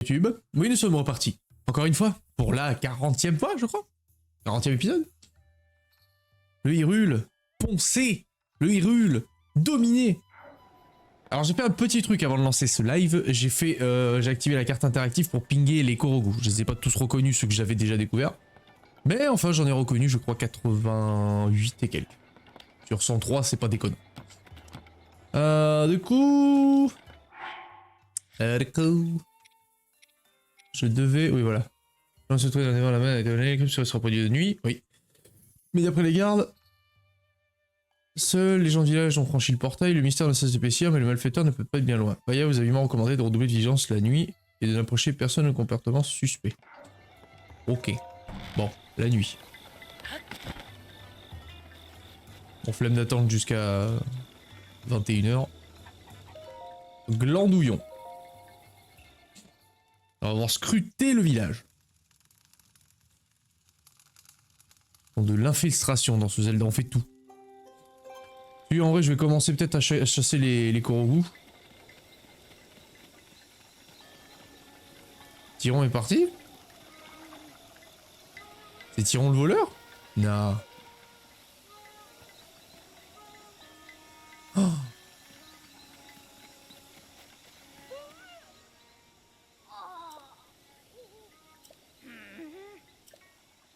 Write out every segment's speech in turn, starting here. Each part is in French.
YouTube. Oui, nous sommes repartis. Encore une fois, pour la 40e fois, je crois. 40e épisode. Le Hyrule, poncé. Le Hyrule, dominé. Alors j'ai fait un petit truc avant de lancer ce live. J'ai activé la carte interactive pour pinguer les Korogu. Je les ai pas tous reconnus, ceux que j'avais déjà découverts. Mais enfin, j'en ai reconnu, je crois, 88 et quelques. Sur 103, c'est pas déconnant. Du coup... Je devais... Oui, voilà. On se trouve dans la main avec l'équipe sera produit de nuit. Oui. Mais d'après les gardes, seuls les gens du village ont franchi le portail. Le mystère ne cesse d'épaissir, mais le malfaiteur ne peut pas être bien loin. Vaya vous a vivement recommandé de redoubler de vigilance la nuit et de n'approcher personne au comportement suspect. Ok. Bon, la nuit. On flemme d'attendre jusqu'à 21 h. Glandouillon. On va avoir scruté le village. De l'infiltration dans ce Zelda, on fait tout. Puis en vrai, je vais commencer peut-être à chasser les Korogu. Tyron est parti? C'est Tyron le voleur? Non. Oh.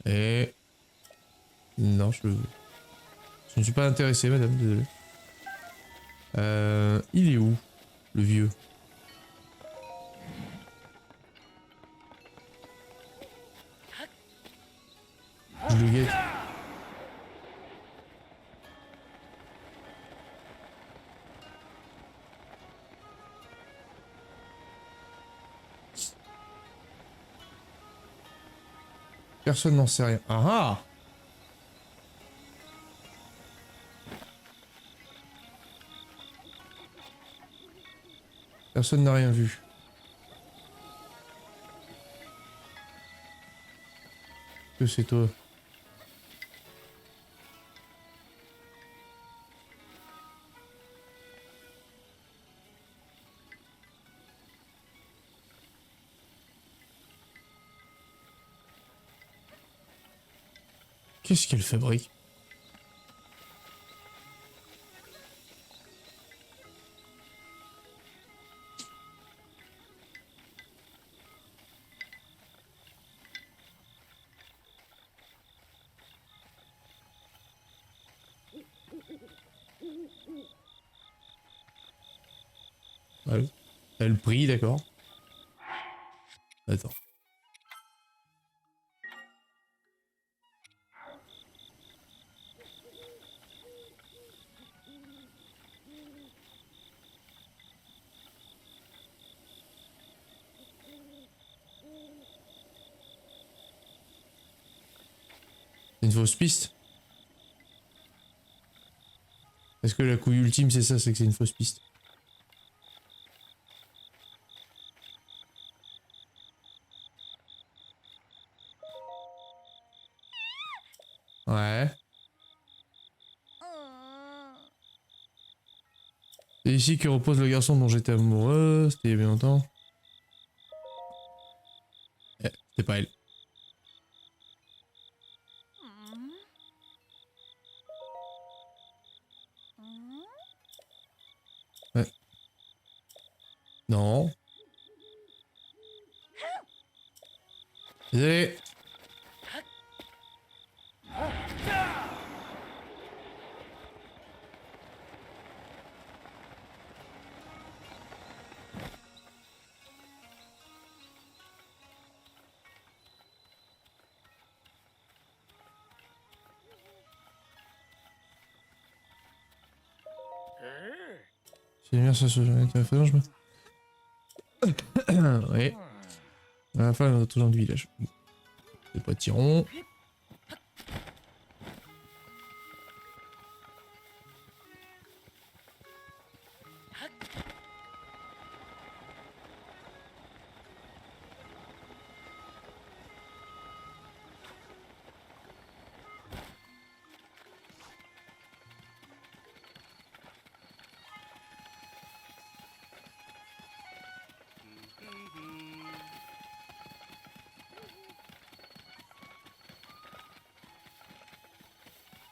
Et... Non, je ne suis pas intéressé, madame, désolé. Il est où, le vieux? Je le guette. Personne n'en sait rien. Ah ah! Personne n'a rien vu. Que c'est toi? Qu'est-ce qu'elle fabrique? Elle prie, d'accord. Attends. C'est une fausse piste. Est-ce que la couille ultime c'est ça, c'est que c'est une fausse piste? Ouais. C'est ici que repose le garçon dont j'étais amoureux, c'était il y a bien longtemps. C'était pas elle. Ouais. Non. Désolé. C'est bien ça, je me... Oui. À la fin, on a tout dans le village. C'est pas Tyron.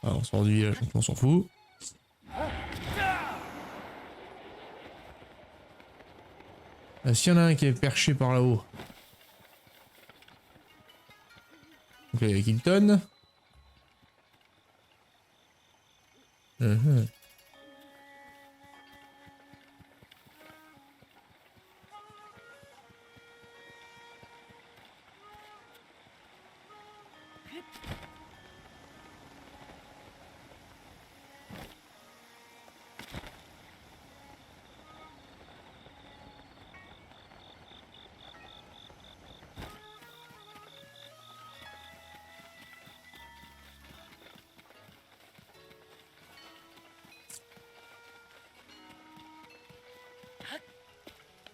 Alors, on sort du village, donc on s'en fout. S'il y en a un qui est perché par là-haut. Donc là, il y a Kilton.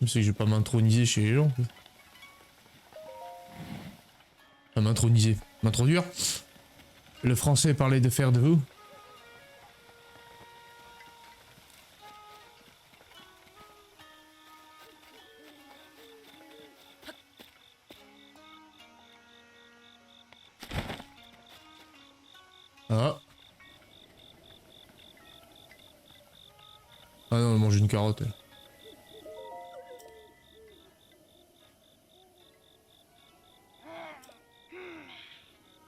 C'est que je vais pas m'introniser chez les gens. Pas m'introniser. M'introduire. Le français parlait de faire de vous. Ah. Ah non, elle mange une carotte.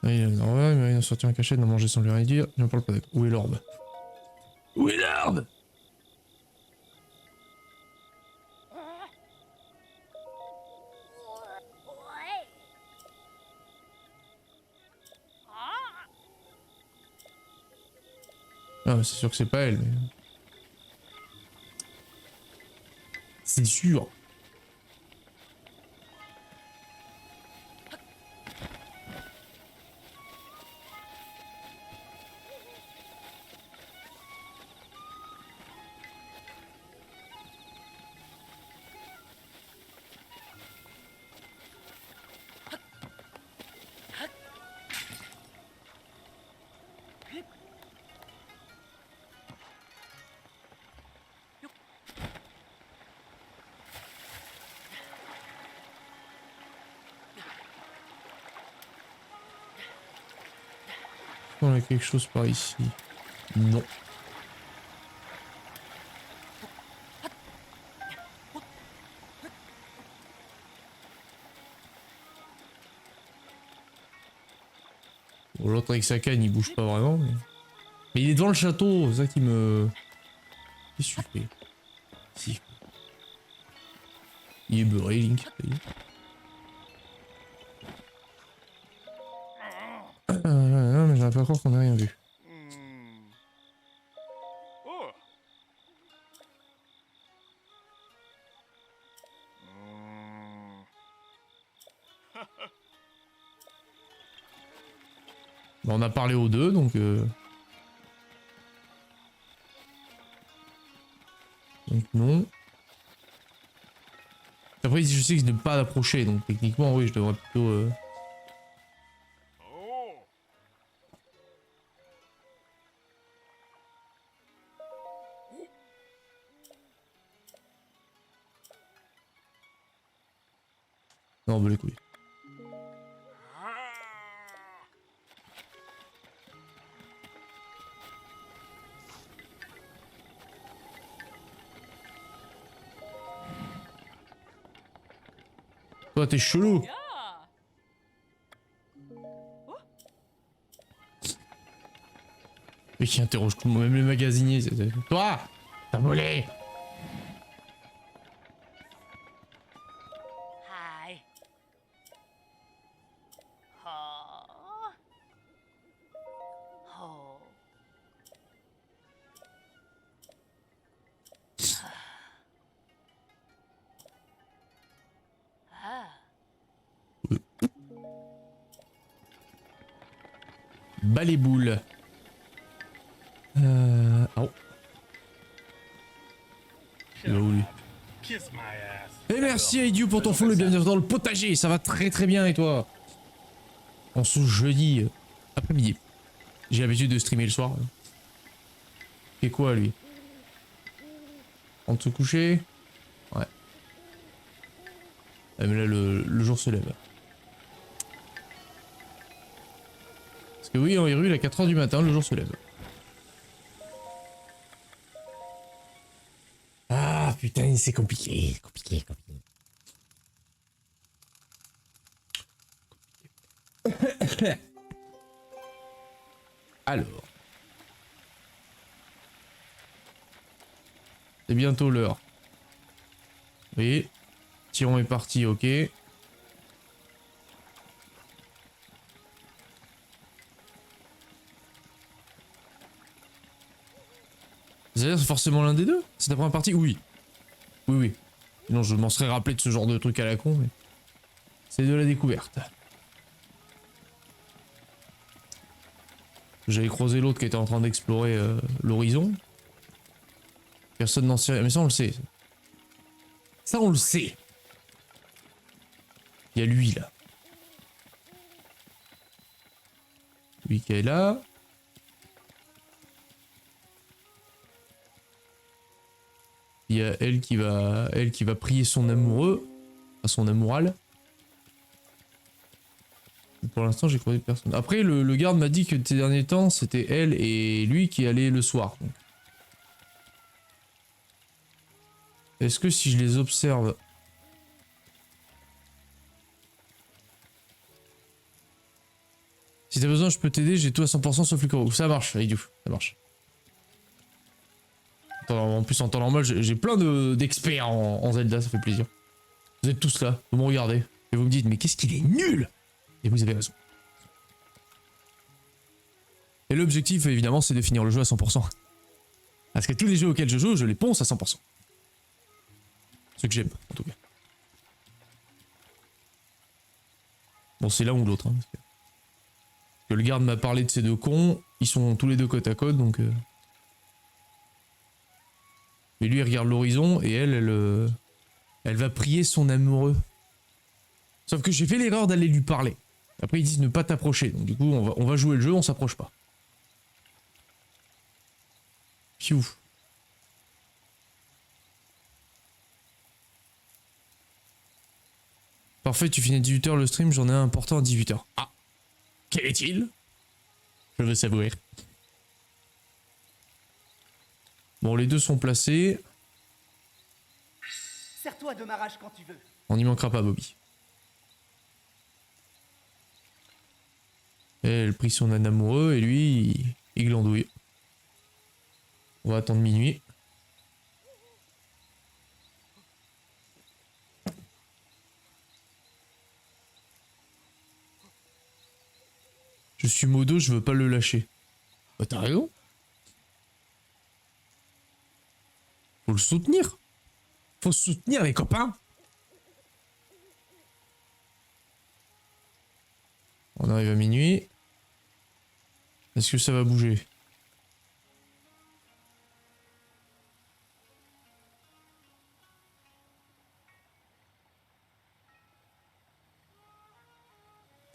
Elle. Ouais, mais il a sorti un cachet, de manger sans lui rien dire. J'en parle pas d'accord. Où est l'orbe? Où est l'orbe? Ah, c'est sûr que c'est pas elle, mais... C'est sûr. On a quelque chose par ici. Non. Bon, l'autre avec sa canne, il bouge pas vraiment. Mais il est devant le château, c'est ça qui me... Qu'est-ce que tu fais? Si. Il est beurré, Link. Non, mais j'aurais pas croire qu'on a rien vu. Bon, on a parlé aux deux, donc... Donc non. Après, je sais que je ne peux pas l'approcher, donc techniquement, oui, je devrais plutôt... Non, bah les couilles. Toi, t'es chelou. Mais qui interroge tout le monde, même les magasiniers. Toi, t'as volé. Bas les boules. Oh. Il va où lui? Et merci Aidiu pour ton follow, bienvenue dans le potager, ça va très très bien et toi? En ce jeudi après-midi. J'ai l'habitude de streamer le soir. C'est quoi lui? En de se coucher? Ouais. Ah, mais là le jour se lève. Et oui, en Hyrule, à 4 h du matin, le jour se lève. Ah putain, c'est compliqué. Compliqué. Alors. C'est bientôt l'heure. Oui. Tyron est parti, ok. C'est forcément l'un des deux? C'est ta première partie? Oui. Oui. Sinon je m'en serais rappelé de ce genre de truc à la con, mais... C'est de la découverte. J'avais croisé l'autre qui était en train d'explorer l'horizon. Personne n'en sait rien, mais ça on le sait. Ça on le sait. Il y a lui là. Lui qui est là. Il y a elle qui va prier son amoureux, à son amoural. Pour l'instant, j'ai croisé personne. Après, le garde m'a dit que ces derniers temps, c'était elle et lui qui allaient le soir. Est-ce que si je les observe... Si t'as besoin, je peux t'aider, j'ai tout à 100% sauf le corps. Ça marche, Aïdou, ça marche. En plus, en temps normal, j'ai plein d'experts en Zelda, ça fait plaisir. Vous êtes tous là, vous me regardez, et vous me dites, mais qu'est-ce qu'il est nul! Et vous avez raison. Et l'objectif, évidemment, c'est de finir le jeu à 100%. Parce que tous les jeux auxquels je joue, je les ponce à 100%. Ce que j'aime, en tout cas. Bon, c'est l'un ou l'autre. Hein, parce que le garde m'a parlé de ces deux cons, ils sont tous les deux côte à côte, donc... Mais lui, il regarde l'horizon, et elle va prier son amoureux. Sauf que j'ai fait l'erreur d'aller lui parler. Après, ils disent ne pas t'approcher, donc du coup, on va jouer le jeu, on s'approche pas. Piou. Parfait, tu finis à 18 h le stream, j'en ai un important à 18 h. Ah. Quel est-il? Je veux savoir. Bon, les deux sont placés. Sers-toi de ma rage quand tu veux. On n'y manquera pas, Bobby. Elle prie son âne amoureux et lui, il glandouille. On va attendre minuit. Je suis modo, je veux pas le lâcher. Bah t'as raison. Faut le soutenir. Faut soutenir les copains. On arrive à minuit. Est-ce que ça va bouger?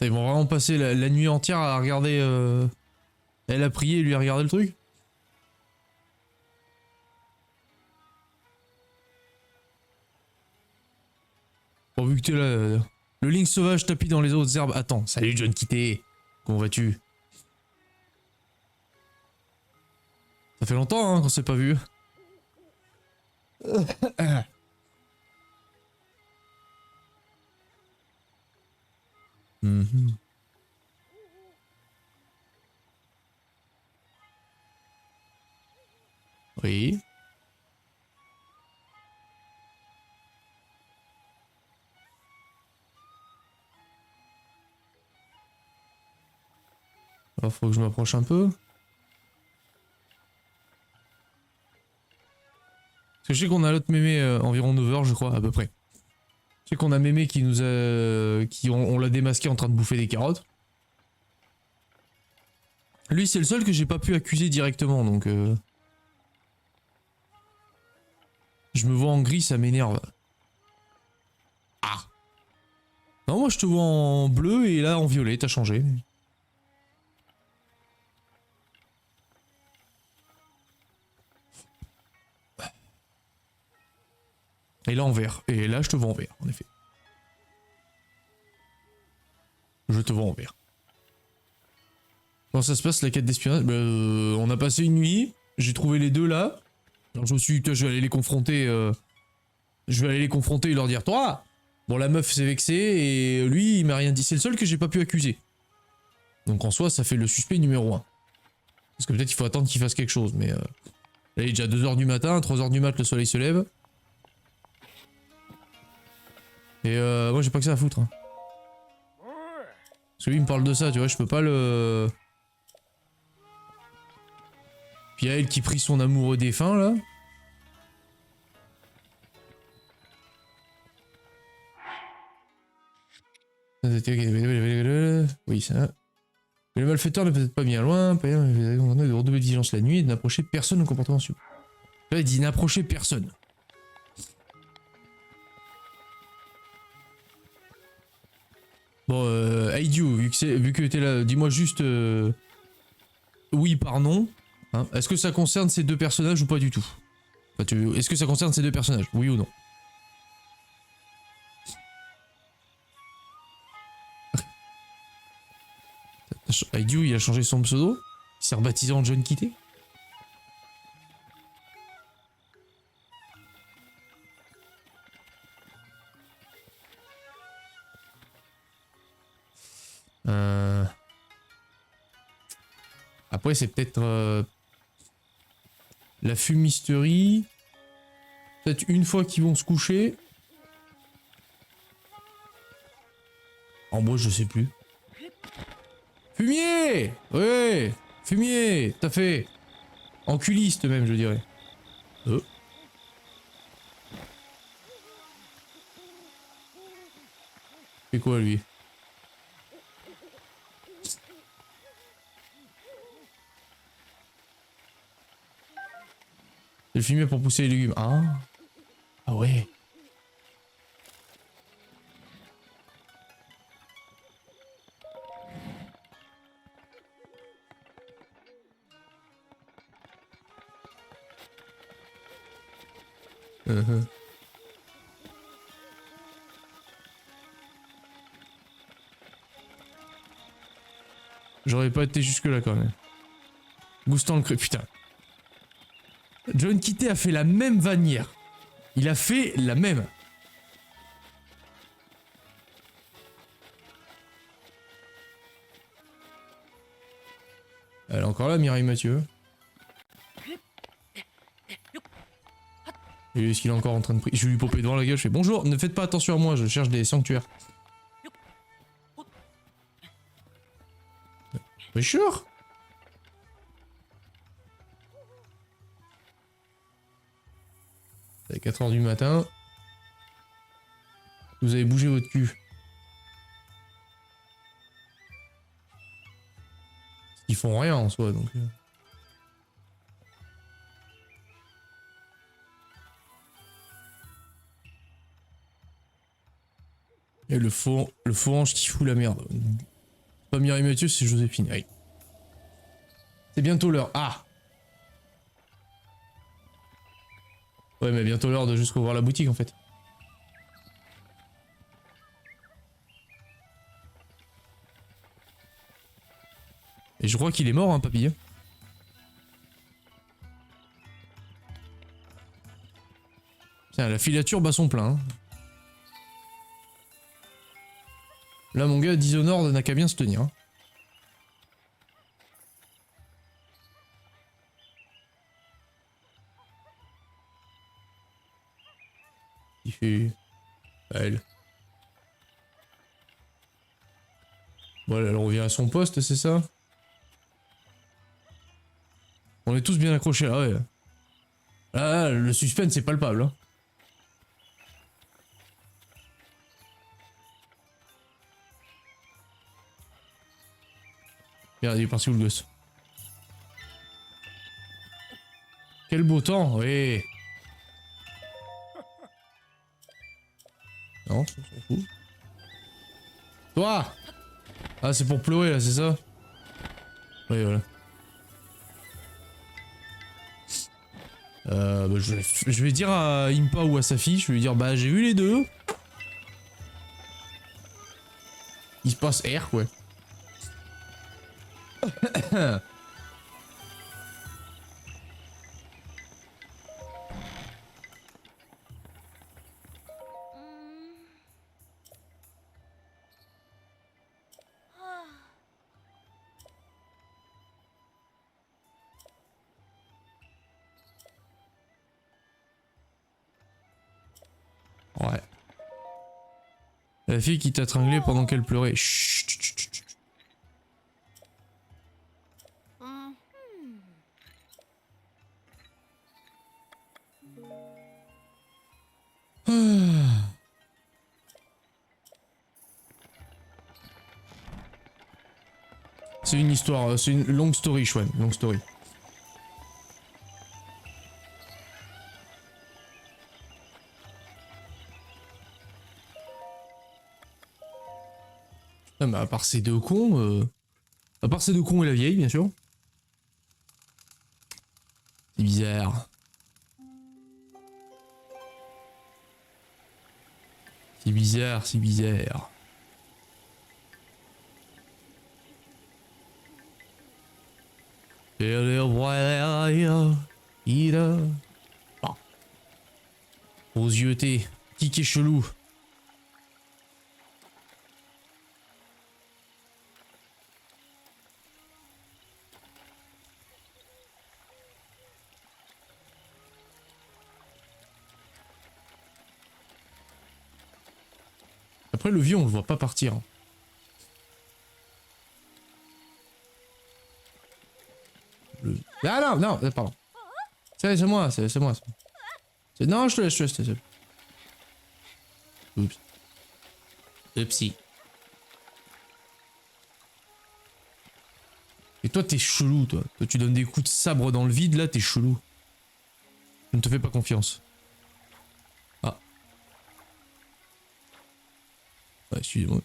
Ils vont vraiment passer la nuit entière à regarder... Elle a prié et lui a regardé le truc? Bon, vu que t'es là... Le Link sauvage tapis dans les autres herbes. Attends, salut John Kitté. Comment vas-tu? Ça fait longtemps hein, qu'on s'est pas vu. Oui. Alors, faut que je m'approche un peu. Parce que je sais qu'on a l'autre mémé environ 9 h je crois, à peu près. Je sais qu'on a mémé qui nous a... on l'a démasqué en train de bouffer des carottes. Lui c'est le seul que j'ai pas pu accuser directement donc... Je me vois en gris, ça m'énerve. Ah. Non moi je te vois en bleu et là en violet, t'as changé. Et là en vert. Et là je te vois en vert, en effet. Je te vois en vert. Comment ça se passe la quête d'espionnage? Bah, on a passé une nuit, j'ai trouvé les deux là. Alors je me suis dit, je vais aller les confronter. Je vais aller les confronter et leur dire, toi! Bon, la meuf s'est vexée et lui, il m'a rien dit. C'est le seul que j'ai pas pu accuser. Donc en soi, ça fait le suspect numéro 1. Parce que peut-être qu'il faut attendre qu'il fasse quelque chose, mais... Là, il est déjà 2h du matin, 3h du mat, le soleil se lève. Et moi, j'ai pas que ça à foutre. Hein. Parce que lui, il me parle de ça, tu vois, je peux pas le... Puis il y a elle qui prie son amoureux défunt, là. Oui, ça. Mais le malfaiteur n'est peut-être pas bien loin. De redoubler de vigilance la nuit et de n'approcher personne au comportement super. Là, il dit n'approcher personne. Bon, Aidio, vu que t'es là, dis-moi juste oui par non. Hein. Est-ce que ça concerne ces deux personnages ou pas du tout? Enfin, est-ce que ça concerne ces deux personnages? Oui ou non? Aidio, il a changé son pseudo? Il s'est rebaptisé en John Kitté? Après, c'est peut-être la fumisterie. Peut-être une fois qu'ils vont se coucher. En moi, je sais plus. Fumier! Ouais! Fumier! Tout à fait! Enculiste même, je dirais. C'est quoi, lui? Le fumier pour pousser les légumes. Ah! Ah ouais! J'aurais pas été jusque là quand même. Goustan le creux. Putain. John Kitté a fait la même vanne hier. Il a fait la même. Elle est encore là, Mireille Mathieu. Et est-ce qu'il est encore en train de prier? Je vais lui popper devant la gueule, je fais bonjour, ne faites pas attention à moi, je cherche des sanctuaires. Mais sûr? C'est 4h du matin. Vous avez bougé votre cul. Ils font rien en soi, donc... Et le faux ange qui fout la merde. Pas Mireille Mathieu, c'est Joséphine. Allez. C'est bientôt l'heure. Ah! Ouais, mais bientôt l'heure de jusqu'au voir la boutique en fait. Et je crois qu'il est mort, hein, papy. Tiens, la filature bat son plein. Hein. Là, mon gars, Dishonored n'a qu'à bien se tenir. Hein. Il fait... Elle. Voilà, elle revient à son poste, c'est ça? On est tous bien accrochés là, ouais. Là, le suspense c'est palpable. Hein. Regarde, il est parti où le gosse? Quel beau temps, oui. Non, on s'en fout. Toi! Ah, c'est pour pleurer là, c'est ça? Oui, voilà. Bah, je vais dire à Impa ou à sa fille, je vais lui dire bah j'ai vu les deux. Il se passe R quoi. Ouais. La fille qui t'a tringlé pendant qu'elle pleurait. Chut, chut, chut, chut. Ah. C'est une histoire, c'est une longue story, Chouane, longue story. Ah, mais à part ces deux cons, à part ces deux cons et la vieille, bien sûr. C'est bizarre. C'est bizarre, c'est bizarre. Ah. Aux yeux T, qui est chelou. Après le vieux on le voit pas partir. Ah non, non, pardon. C'est moi, c'est moi. Non, je te laisse. Oups. Oupsie. Et toi t'es chelou toi. Toi tu donnes des coups de sabre dans le vide là, t'es chelou. Je ne te fais pas confiance. Ah. Ouais, excusez-moi.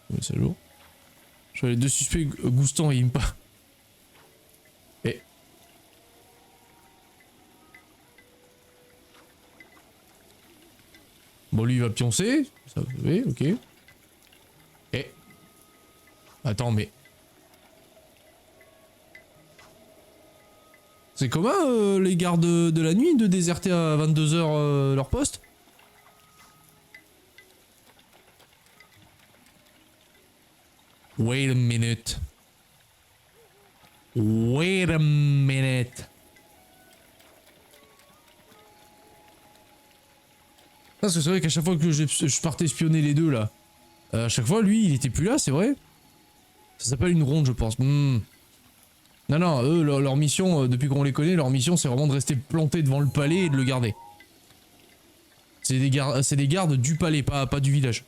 Ouais, c'est lourd. Je vois les deux suspects, Goustan et Impa. Et... Bon, lui, il va pioncer. Ça, oui, ok. Et... Attends, mais... C'est commun, les gardes de la nuit, de déserter à 22 h leur poste? Wait a minute. Wait a minute. Parce que c'est vrai qu'à chaque fois que je partais espionner les deux là, à chaque fois lui il était plus là, c'est vrai. Ça s'appelle une ronde je pense. Non non, eux leur mission, depuis qu'on les connaît, leur mission c'est vraiment de rester planté devant le palais et de le garder. C'est des gardes du palais, pas du village.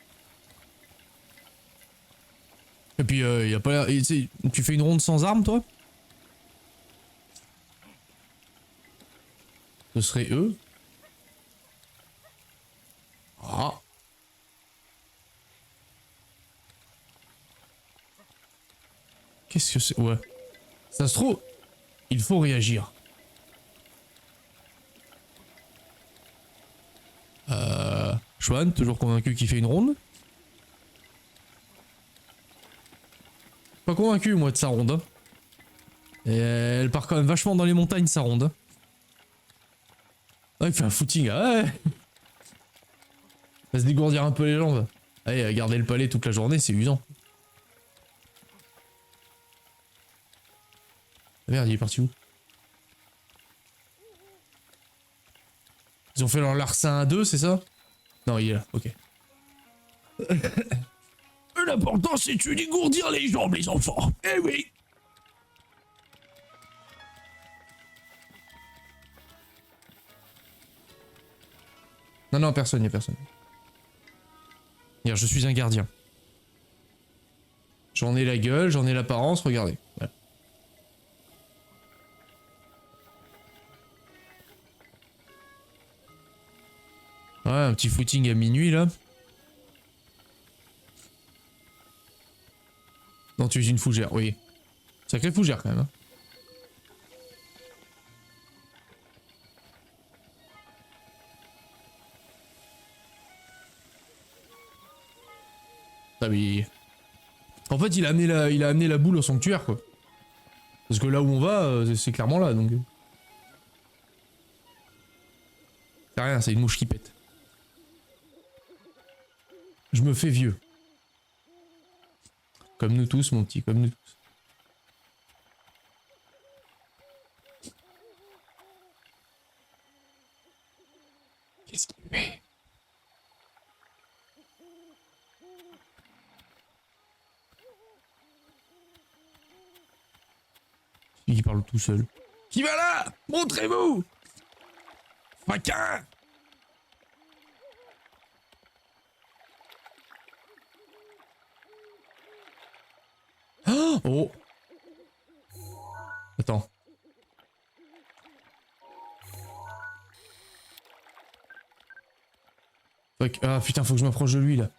Et puis y a pas, tu fais une ronde sans armes toi? Ce serait eux. Ah. Qu'est-ce que c'est? Ouais. Ça se trouve, il faut réagir. Chouane, toujours convaincu qu'il fait une ronde? Pas convaincu moi de sa ronde. Hein. Et elle part quand même vachement dans les montagnes sa ronde. Hein. Ah, il fait un footing, ah ouais. Va se dégourdir un peu les jambes. Allez, garder le palais toute la journée, c'est usant. Ah merde, il est parti où? Ils ont fait leur larcin à deux, c'est ça? Non, il est là, ok. L'important, c'est de dégourdir les jambes, les enfants. Eh oui. Non, non, personne, y'a personne. Regarde, je suis un gardien. J'en ai la gueule, j'en ai l'apparence, regardez. Voilà. Ouais, un petit footing à minuit là. Non, tu es une fougère, oui. Sacrée fougère quand même. Hein. Ah oui. En fait, il a amené la boule au sanctuaire, quoi. Parce que là où on va, c'est clairement là, donc... C'est rien, c'est une mouche qui pète. Je me fais vieux. Comme nous tous, mon petit, comme nous tous. Qu'est-ce qu'il fait? Il parle tout seul. Qui va là? Montrez-vous! Faquin! Oh! Attends. Fuck. Ah putain, faut que je m'approche de lui là.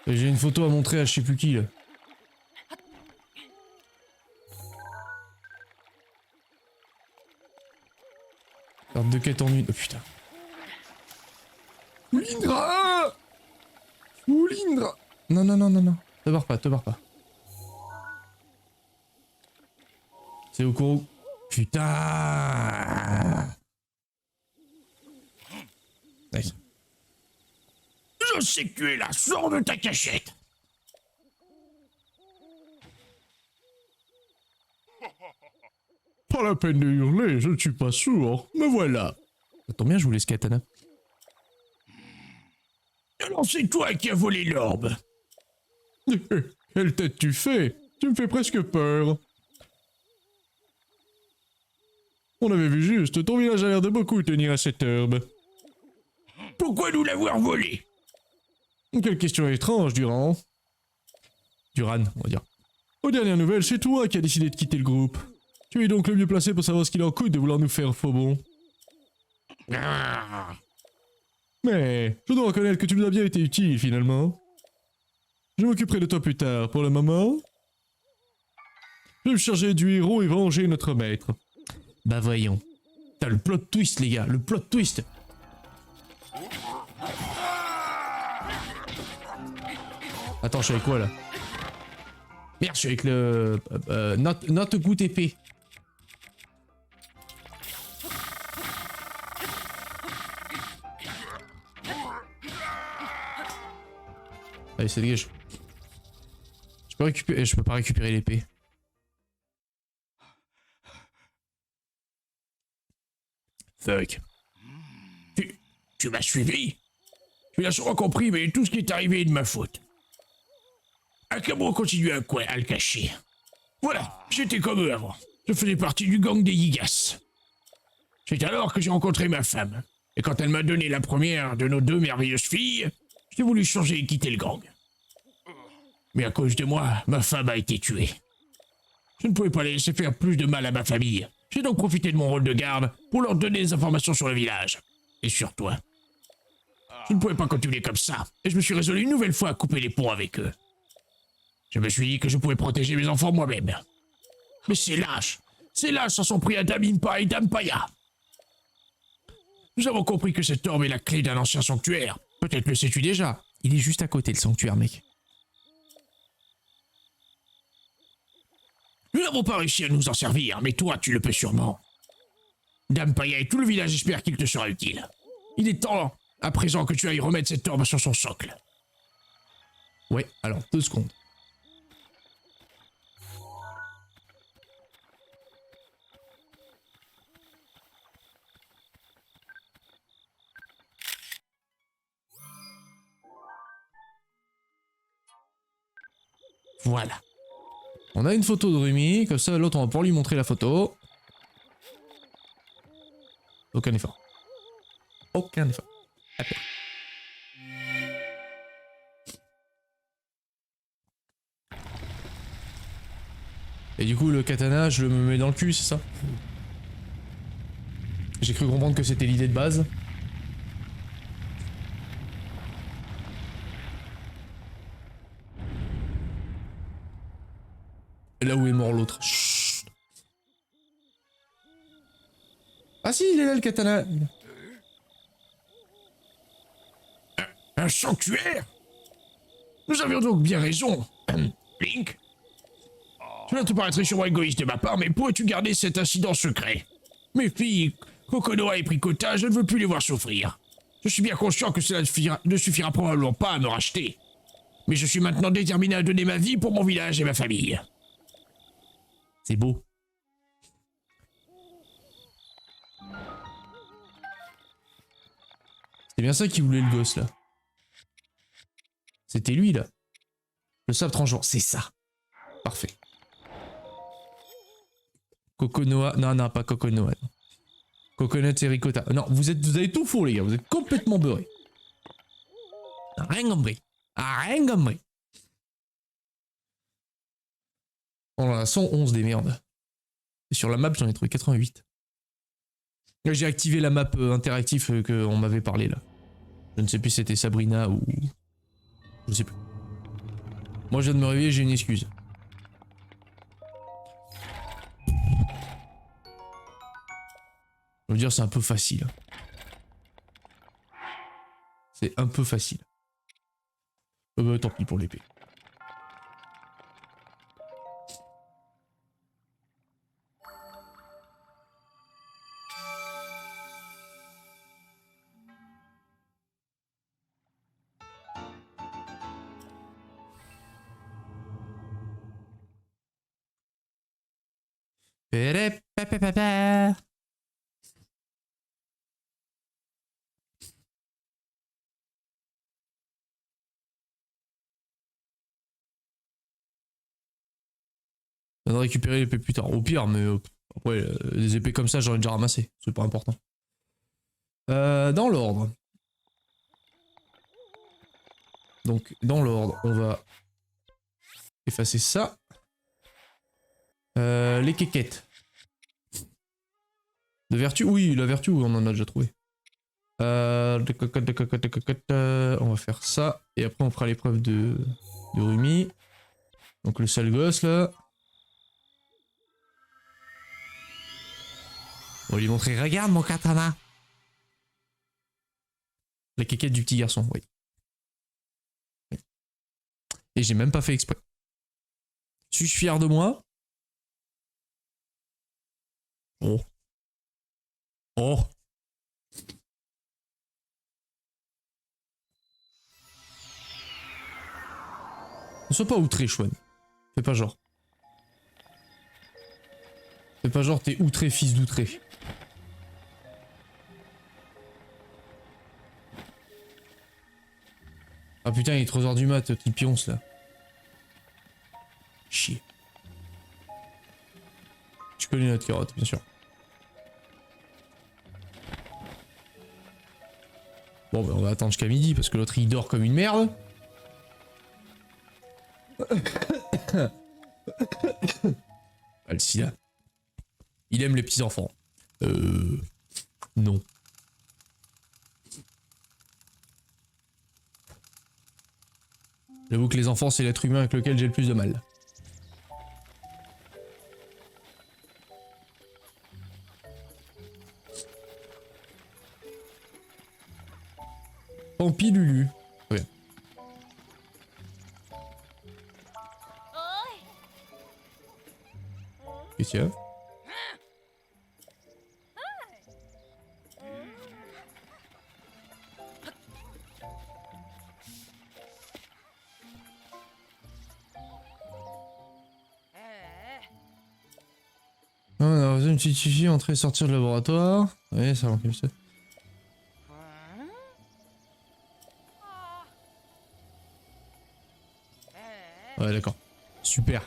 J'ai une photo à montrer à je sais plus qui là. Carte de quête en une. Oh putain. Oulindra! Oulindra! Non, non, non, non, non. Te barre pas, te barre pas. C'est au courant. Putain! Nice. Je sais que tu es là, sors de ta cachette. Pas la peine de hurler, je ne suis pas sourd. Me voilà. Ça tombe bien, je vous laisse katana. Alors c'est toi qui as volé l'orbe. Quelle tête tu fais? Tu me fais presque peur. On avait vu juste, ton village a l'air de beaucoup tenir à cette herbe. Pourquoi nous l'avoir volé? Quelle question étrange, Duran. Duran, on va dire. Aux dernières nouvelles, c'est toi qui as décidé de quitter le groupe. Tu es donc le mieux placé pour savoir ce qu'il en coûte de vouloir nous faire faux bon. Ah. Mais je dois reconnaître que tu nous as bien été utile, finalement. Je m'occuperai de toi plus tard. Pour le moment, je vais me charger du héros et venger notre maître. Bah voyons. T'as le plot twist, les gars, le plot twist. Attends, je suis avec quoi, là? Merde, je suis avec le... not good épée. Allez, ça dégage. Je peux pas récupérer l'épée. Fuck. Tu m'as suivi? Tu l'as sûrement compris, mais tout ce qui est arrivé est de ma faute. Akabo continue à le cacher. Voilà, j'étais comme eux avant. Je faisais partie du gang des Yigas. C'est alors que j'ai rencontré ma femme. Et quand elle m'a donné la première de nos deux merveilleuses filles, j'ai voulu changer et quitter le gang. Mais à cause de moi, ma femme a été tuée. Je ne pouvais pas les laisser faire plus de mal à ma famille. J'ai donc profité de mon rôle de garde pour leur donner des informations sur le village. Et sur toi. Je ne pouvais pas continuer comme ça, et je me suis résolu une nouvelle fois à couper les ponts avec eux. Je me suis dit que je pouvais protéger mes enfants moi-même. Mais c'est lâche s'en sont pris à Damimpa et Dampaya. Nous avons compris que cet orbe est la clé d'un ancien sanctuaire. Peut-être le sais-tu déjà. Il est juste à côté, le sanctuaire, mec. Nous n'avons pas réussi à nous en servir, mais toi, tu le peux sûrement. Dampaya et tout le village espèrent qu'il te sera utile. Il est temps, à présent, que tu ailles remettre cet orbe sur son socle. Ouais, alors, 2 secondes. Voilà. On a une photo de Rumi, comme ça l'autre on va pouvoir lui montrer la photo. Aucun effort. Aucun effort. Hop. Et du coup le katana je le mets dans le cul, c'est ça? J'ai cru comprendre que c'était l'idée de base. Là où est mort l'autre. Ah si, il est là le katana. Un sanctuaire? Nous avions donc bien raison. Link, cela te paraîtrait sûrement égoïste de ma part, mais pourrais-tu garder cet incident secret? Mes filles, Kokonoha et Pricota, je ne veux plus les voir souffrir. Je suis bien conscient que cela ne suffira probablement pas à me racheter. Mais je suis maintenant déterminé à donner ma vie pour mon village et ma famille. C'est beau. C'est bien ça qu'il voulait le gosse là. C'était lui là. Le sabre tranchant, c'est ça. Parfait. Kokonoha, non, pas Kokonoha. Coconut et ricotta. Non, vous avez tout faux les gars, vous êtes complètement beurrés. Rien compris. Rien compris. On en a 111 des merdes. Et sur la map, j'en ai trouvé 88. Là, j'ai activé la map interactive qu'on m'avait parlé là. Je ne sais plus si c'était Sabrina ou... Je sais plus. Moi, je viens de me réveiller, j'ai une excuse. Je veux dire, c'est un peu facile. C'est un peu facile. Bah, tant pis pour l'épée. Je viens de récupérer l'épée plus tard. Au pire, mais après, des épées comme ça, j'en ai déjà ramassé. C'est pas important. Dans l'ordre. Donc, dans l'ordre, on va effacer ça. Les quéquettes. De vertu? Oui, la vertu, on en a déjà trouvé. On va faire ça. Et après, on fera l'épreuve de Rumi. Donc, le sale gosse, là. On va lui montrer, regarde mon katana. La quéquette du petit garçon, oui. Et j'ai même pas fait exprès. Suis-je fier de moi? Oh. Oh. Ne sois pas outré, Chouane. Fais pas genre. Fais pas genre t'es outré, fils d'outré. Ah putain, il est 3h du mat, petit pionce là. Chier. Tu connais notre carotte, bien sûr. Bon, bah on va attendre jusqu'à midi parce que l'autre il dort comme une merde. Ah, le sida. Il aime les petits enfants. Non. J'avoue que les enfants, c'est l'être humain avec lequel j'ai le plus de mal. Pampi Lulu. Regarde. Qu'est-ce qu'il y a? On a une petite fille entrer et sortir du laboratoire. Ouais, ça manque ça. Ouais, d'accord. Super.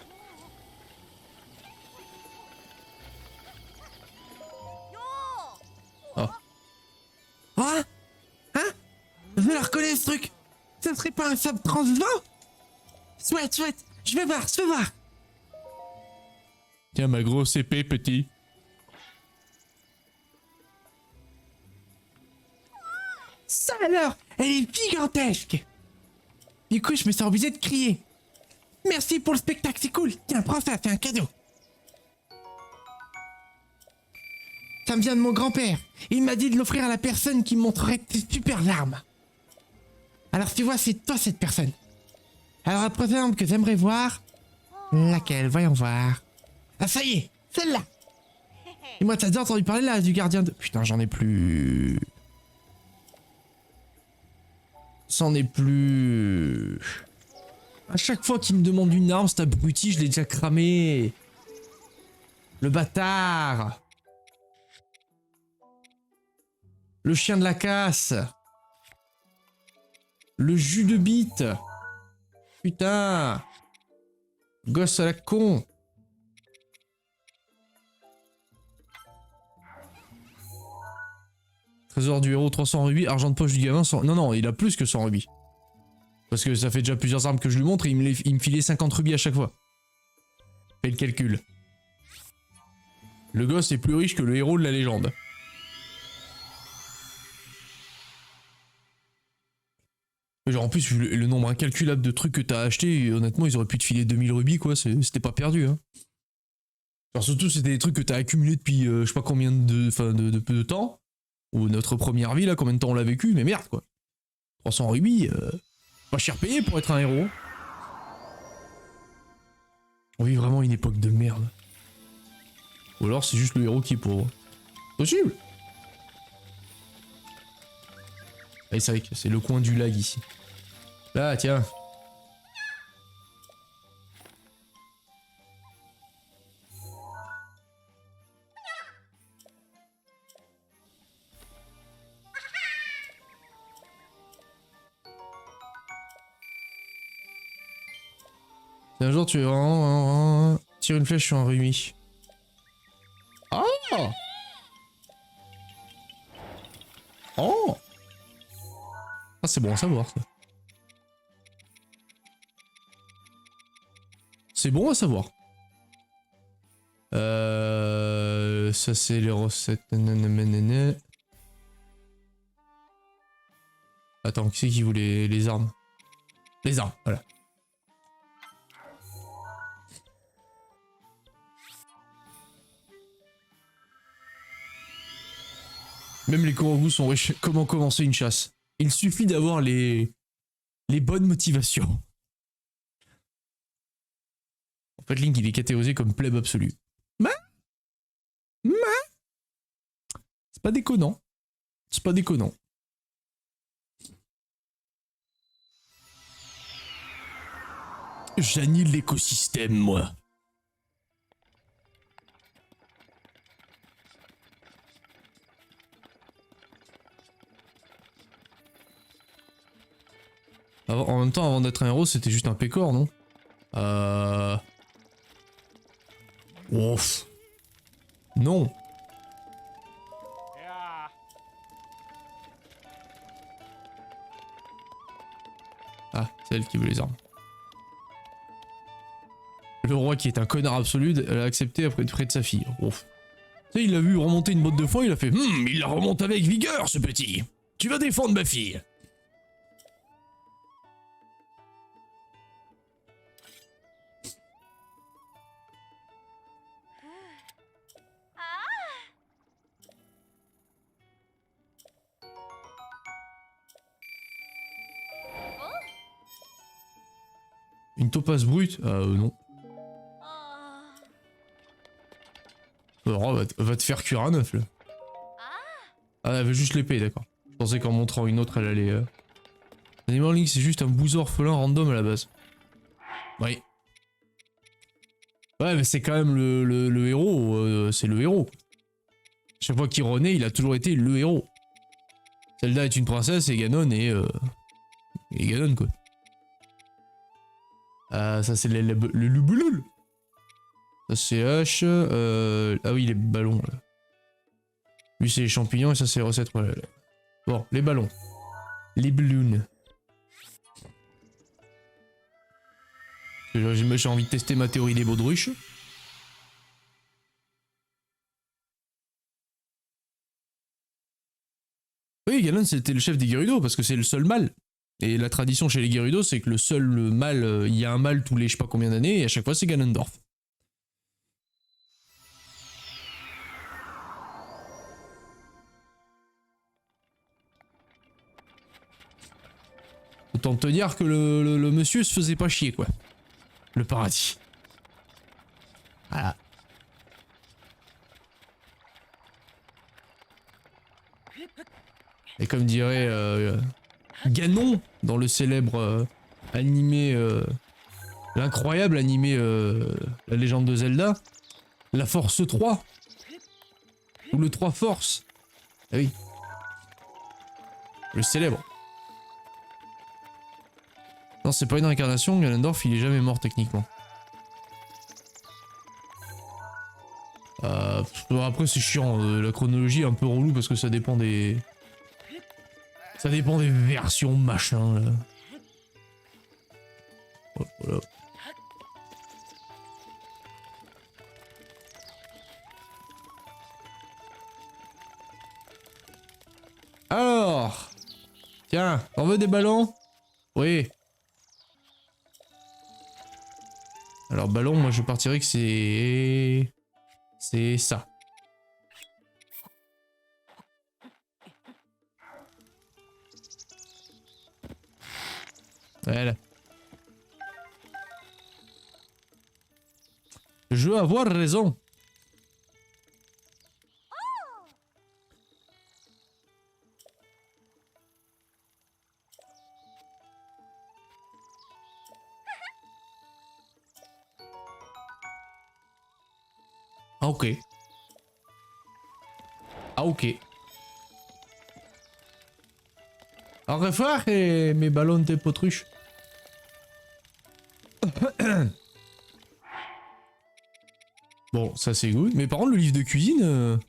Oh. Ah, hein? Je la reconnais ce truc. Ça serait pas un sabre transvent? Souhaite. Je vais voir. Tiens ma grosse épée, petit. Ça alors, elle est gigantesque. Du coup, je me sens obligé de crier. Merci pour le spectacle, c'est cool. Tiens, prends ça, c'est un cadeau. Ça me vient de mon grand-père. Il m'a dit de l'offrir à la personne qui me montrerait tes super larmes. Alors tu vois, c'est toi cette personne. Alors la prochaine que j'aimerais voir... Laquelle? Voyons voir. Ah ça y est, celle-là. Et moi t'as déjà entendu parler là du gardien de... Putain j'en ai plus... C'en est plus... À chaque fois qu'il me demande une arme, cet abruti, je l'ai déjà cramé. Le bâtard. Le chien de la casse. Le jus de bite. Putain. Gosse à la con. Trésor du héros 300 rubis, argent de poche du gamin 100... Non, non, il a plus que 100 rubis. Parce que ça fait déjà plusieurs armes que je lui montre et il me filait 50 rubis à chaque fois. Fais le calcul. Le gosse est plus riche que le héros de la légende. Mais genre en plus, vu le nombre incalculable de trucs que t'as acheté, honnêtement, ils auraient pu te filer 2000 rubis, quoi. C'était pas perdu, hein. Genre surtout, c'était des trucs que t'as accumulés depuis je sais pas combien de peu de temps. Ou notre première vie, là, combien de temps on l'a vécu, mais merde, quoi. 300 rubis, pas cher payé pour être un héros. On vit vraiment une époque de merde. Ou alors c'est juste le héros qui est pauvre. Possible. Ah, c'est vrai que c'est le coin du lag ici. Là, tiens. Un jour tu tire une flèche sur un rubis. Oh. Oh. Ah c'est bon à savoir ça. C'est bon à savoir. Ça c'est les recettes. Attends, qui c'est qui voulait les armes? Les armes, voilà. Même les Korogus sont riches. Comment commencer une chasse? Il suffit d'avoir les bonnes motivations. En fait, Link, il est catégorisé comme plèbe absolu. Mais c'est pas déconnant. C'est pas déconnant. J'annule l'écosystème, moi. En même temps, avant d'être un héros, c'était juste un pécor, non? Ouf. Non. Ah, c'est elle qui veut les armes. Le roi qui est un connard absolu, elle a accepté après près de sa fille. Ouf. Tu sais, il l'a vu remonter une botte de foin, il a fait il la remonte avec vigueur, ce petit. Tu vas défendre ma fille. Une topaze brute? Non. Alors, va te faire cuire un œuf là. Ah, elle veut juste l'épée, d'accord. Je pensais qu'en montrant une autre, elle allait. Animal Link, c'est juste un bouson orphelin random à la base. Oui. Ouais, mais c'est quand même le héros, c'est le héros. Chaque fois qu'il renaît, il a toujours été le héros. Zelda est une princesse et Ganon est. Et Ganon quoi. Ah, ça c'est le louboulol. Ça c'est H. Ah oui, les ballons là. Lui c'est les champignons et ça c'est les recettes. Voilà. Bon, les ballons. Les balloons. J'ai envie de tester ma théorie des baudruches. Oui, Ganon c'était le chef des Gerudo parce que c'est le seul mâle. Et la tradition chez les Gerudo c'est que le seul mâle, il y a un mâle tous les je sais pas combien d'années et à chaque fois c'est Ganondorf. Autant te dire que le monsieur se faisait pas chier, quoi. Le paradis. Voilà. Et comme dirait Ganon dans le célèbre animé, l'incroyable animé La légende de Zelda, la force 3. Ou le 3 force. Ah oui. Le célèbre. Non, c'est pas une réincarnation, Ganondorf il est jamais mort techniquement. Après c'est chiant, la chronologie est un peu relou parce que ça dépend des... Ça dépend des versions machin là. Oh, voilà. Alors, tiens, on veut des ballons? Oui. Alors ballon, moi je partirais que c'est ça. Voilà. Je veux avoir raison. Ah ok. Ah ok. Au revoir mes ballons de potruche. Bon, ça c'est good. Mais par contre, le livre de cuisine...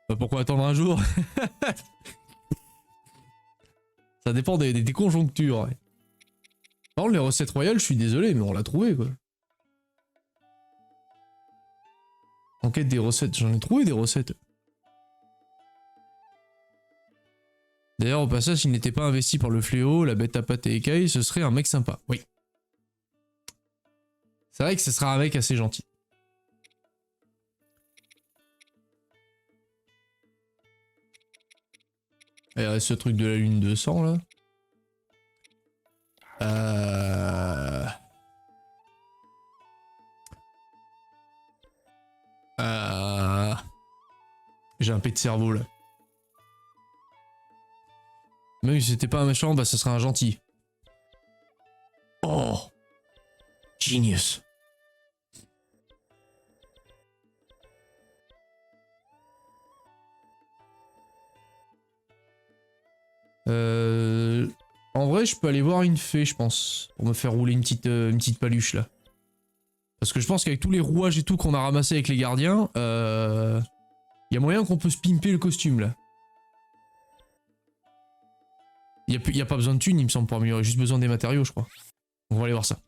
Bah, pourquoi attendre un jour? Ça dépend des conjonctures. Ouais. Par contre, les recettes royales, je suis désolé, mais on l'a trouvé quoi. Enquête des recettes, j'en ai trouvé des recettes. D'ailleurs, au passage, s'il n'était pas investi par le fléau, la bête à pattes et écailles, ce serait un mec sympa. Oui. C'est vrai que ce sera un mec assez gentil. Et il reste ce truc de la lune de sang là. J'ai un pet de cerveau là. Même si c'était pas un méchant, bah ça serait un gentil. Oh, genius. En vrai, je peux aller voir une fée, je pense, pour me faire rouler une petite paluche là. Parce que je pense qu'avec tous les rouages et tout qu'on a ramassé avec les gardiens, y a moyen qu'on peut se pimper le costume là. Y a pas besoin de thunes, il me semble, pour améliorer, juste besoin des matériaux, je crois. On va aller voir ça.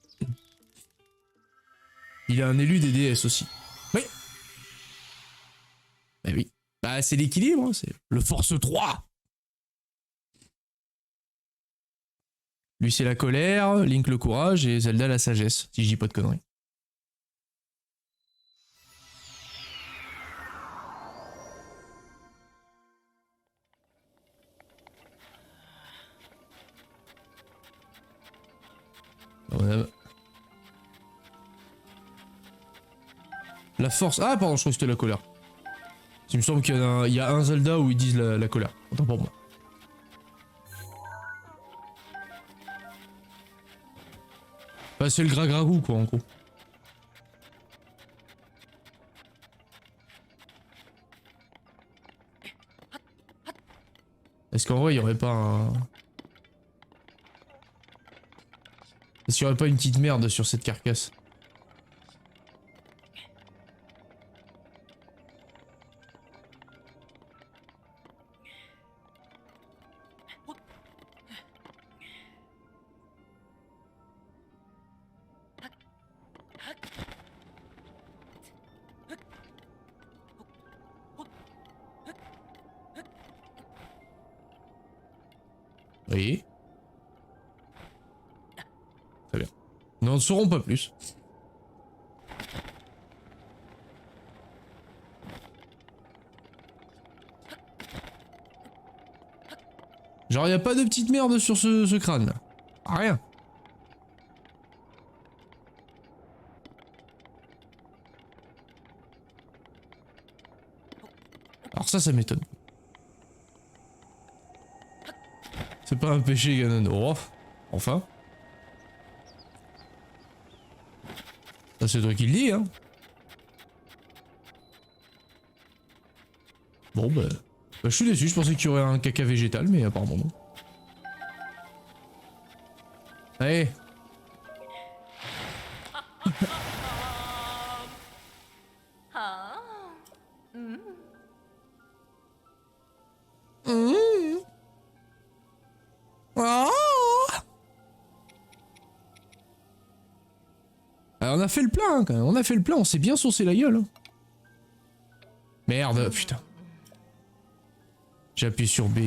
Il a un élu des déesses aussi. Oui. Bah oui. Bah c'est l'équilibre, hein, c'est le force 3. Lui c'est la colère, Link le courage et Zelda la sagesse, si je dis pas de conneries. La force... Ah pardon, je crois que c'était la colère. Il me semble qu'il y a un Zelda où ils disent la colère. Autant pour moi. Bah c'est le gras-gras-goût quoi en gros. Est-ce qu'en vrai il y aurait pas un... Est-ce qu'il y aurait pas une petite merde sur cette carcasse? Oui. Très bien. Nous n'en saurons pas plus. Genre, y a pas de petite merde sur ce crâne là. Rien. Alors ça m'étonne. C'est pas un péché, Ganon. Oh, enfin. Ça c'est toi qui le dis, hein. Bon bah je suis déçu, je pensais qu'il y aurait un caca végétal, mais apparemment non. Allez. Alors, on a fait le plein hein, quand même, on a fait le plein, on s'est bien saucé la gueule. Hein. Merde, putain. J'appuie sur B.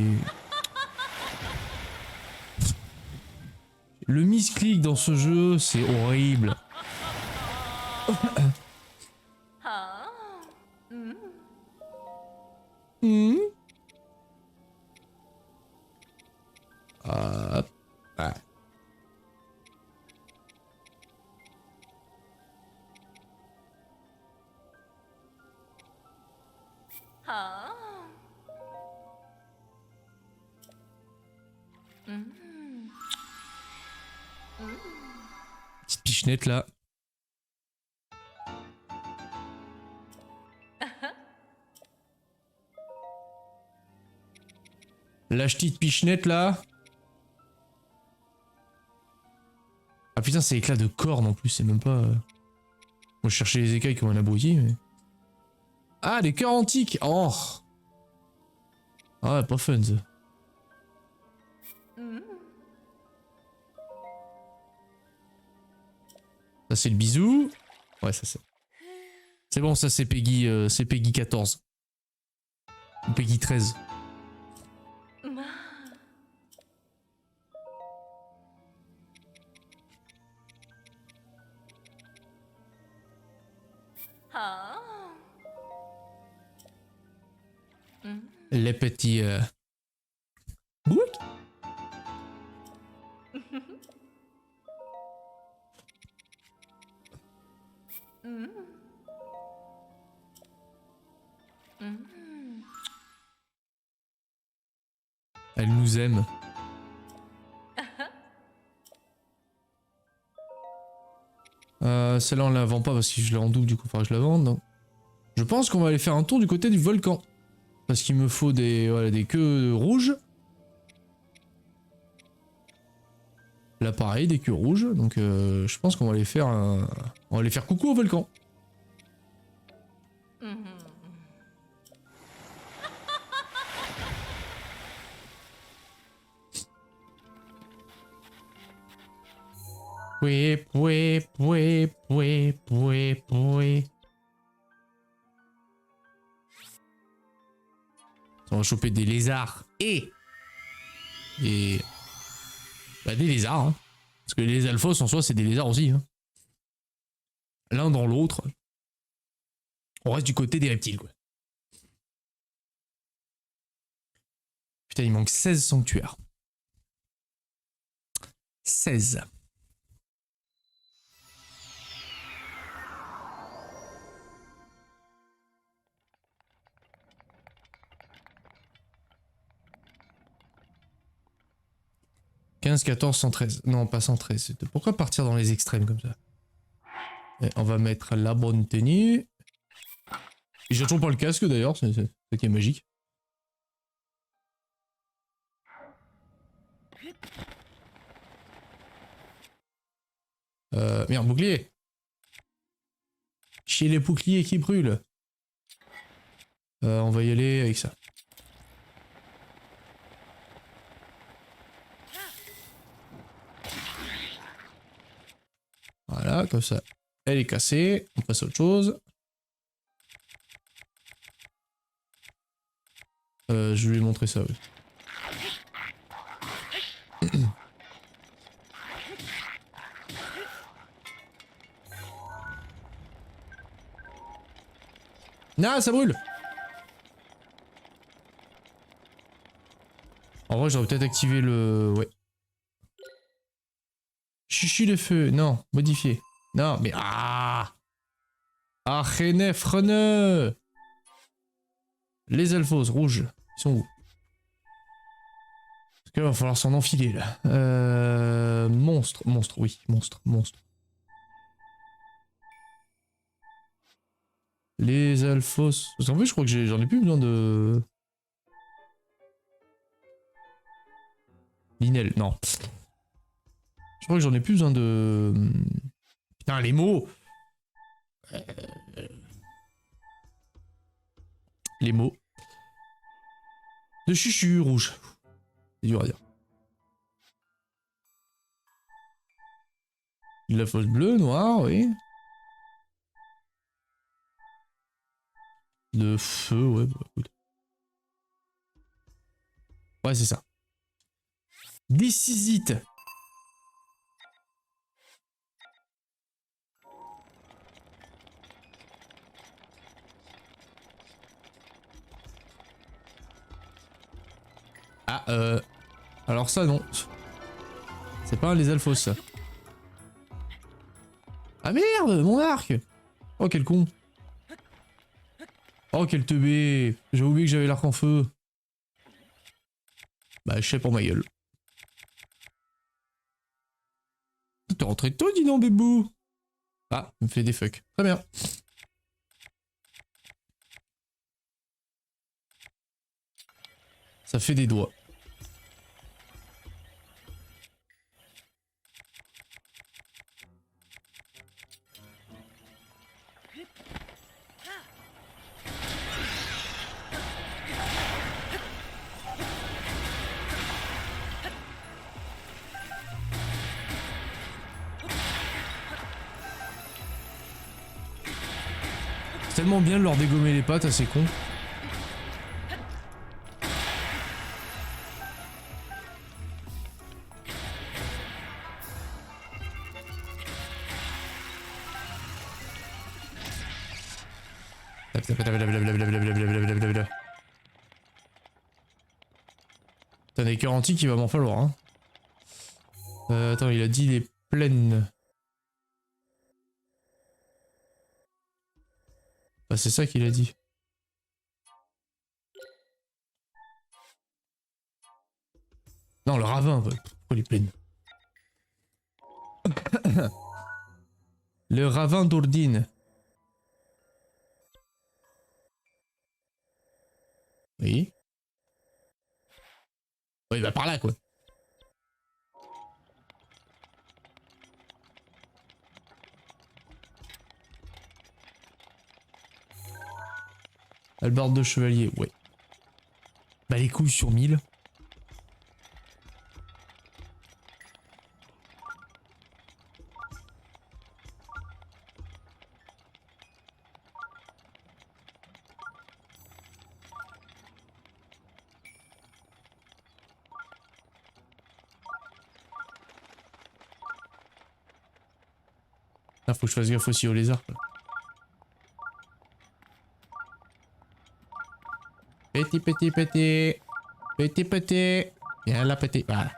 Le misclick dans ce jeu, c'est horrible. Ouais. Petite pichenette là. La petite pichenette là. Ah putain, c'est éclat de corne en plus, c'est même pas... Moi je cherchais les écailles comme un abruti, mais... Ah, des cœurs antiques. Oh. Ah ouais, pas fun ça. Ça c'est le bisou. Ouais, ça c'est... C'est bon, ça c'est Peggy 14. Ou Peggy 13. Les petits... Bouc. Elle nous aime. Celle-là on la vend pas parce que je l'ai en double, du coup il faudra que je la vende. Donc. Je pense qu'on va aller faire un tour du côté du volcan. Parce qu'il me faut des, voilà, des queues rouges. Là pareil, des queues rouges. Donc je pense qu'on va aller faire un... On va aller faire coucou au volcan. Oui. On va choper des lézards et... Bah des lézards, hein. Parce que les alphos en soi c'est des lézards aussi. Hein. L'un dans l'autre. On reste du côté des reptiles quoi. Putain il manque 16 sanctuaires. 16. « 15, 14, 113. Non, pas 113. Pourquoi partir dans les extrêmes comme ça? Et on va mettre la bonne tenue. Et j'ai toujours pas le casque d'ailleurs, c'est ça qui est magique. Merde, bouclier. Chez les boucliers qui brûlent. On va y aller avec ça. Voilà, comme ça. Elle est cassée. On passe à autre chose. Je vais lui montrer ça, oui. Ah, ça brûle! En vrai, j'aurais peut-être activé le... Ouais. Chichi de feu. Non, modifié. Non, mais... Ah Renef, Rene. Les alphos, rouges. Ils sont où? Parce qu'il va falloir s'en enfiler, là. Monstre. Monstre, oui. Monstre, monstre. Les alphos. Parce qu'en fait, je crois que j'en ai plus besoin de... Linel, non. Je crois que j'en ai plus besoin de... Putain, les mots. Les mots. De chuchu rouge. C'est dur à dire. De la fausse bleue, noire, oui. De feu, ouais, bah écoute. Ouais, c'est ça. Décisite. Ah, alors ça, non. C'est pas les alphos, ça. Ah merde, mon arc. Oh, quel con. Oh, quel teubé. J'ai oublié que j'avais l'arc en feu. Bah, je sais pour ma gueule. T'es rentré tôt, dis donc, bébou. Ah, il me fait des fucks. Très bien. Ça fait des doigts. C'est tellement bien de leur dégommer les pattes à ces cons. T'as des garanties qu'il va m'en falloir, hein. Attends, il a dit les plaines. Bah, c'est ça qu'il a dit. Non, le ravin. Pourquoi les plaines? Le ravin d'Ourdine. Oui. Oui, bah par là, quoi. Albarde de chevalier, ouais. Bah les couilles sur 1000. Ah, faut que je fasse gaffe aussi aux lézards. Petit, petit, petit. Petit, petit. Viens là, petit. Voilà.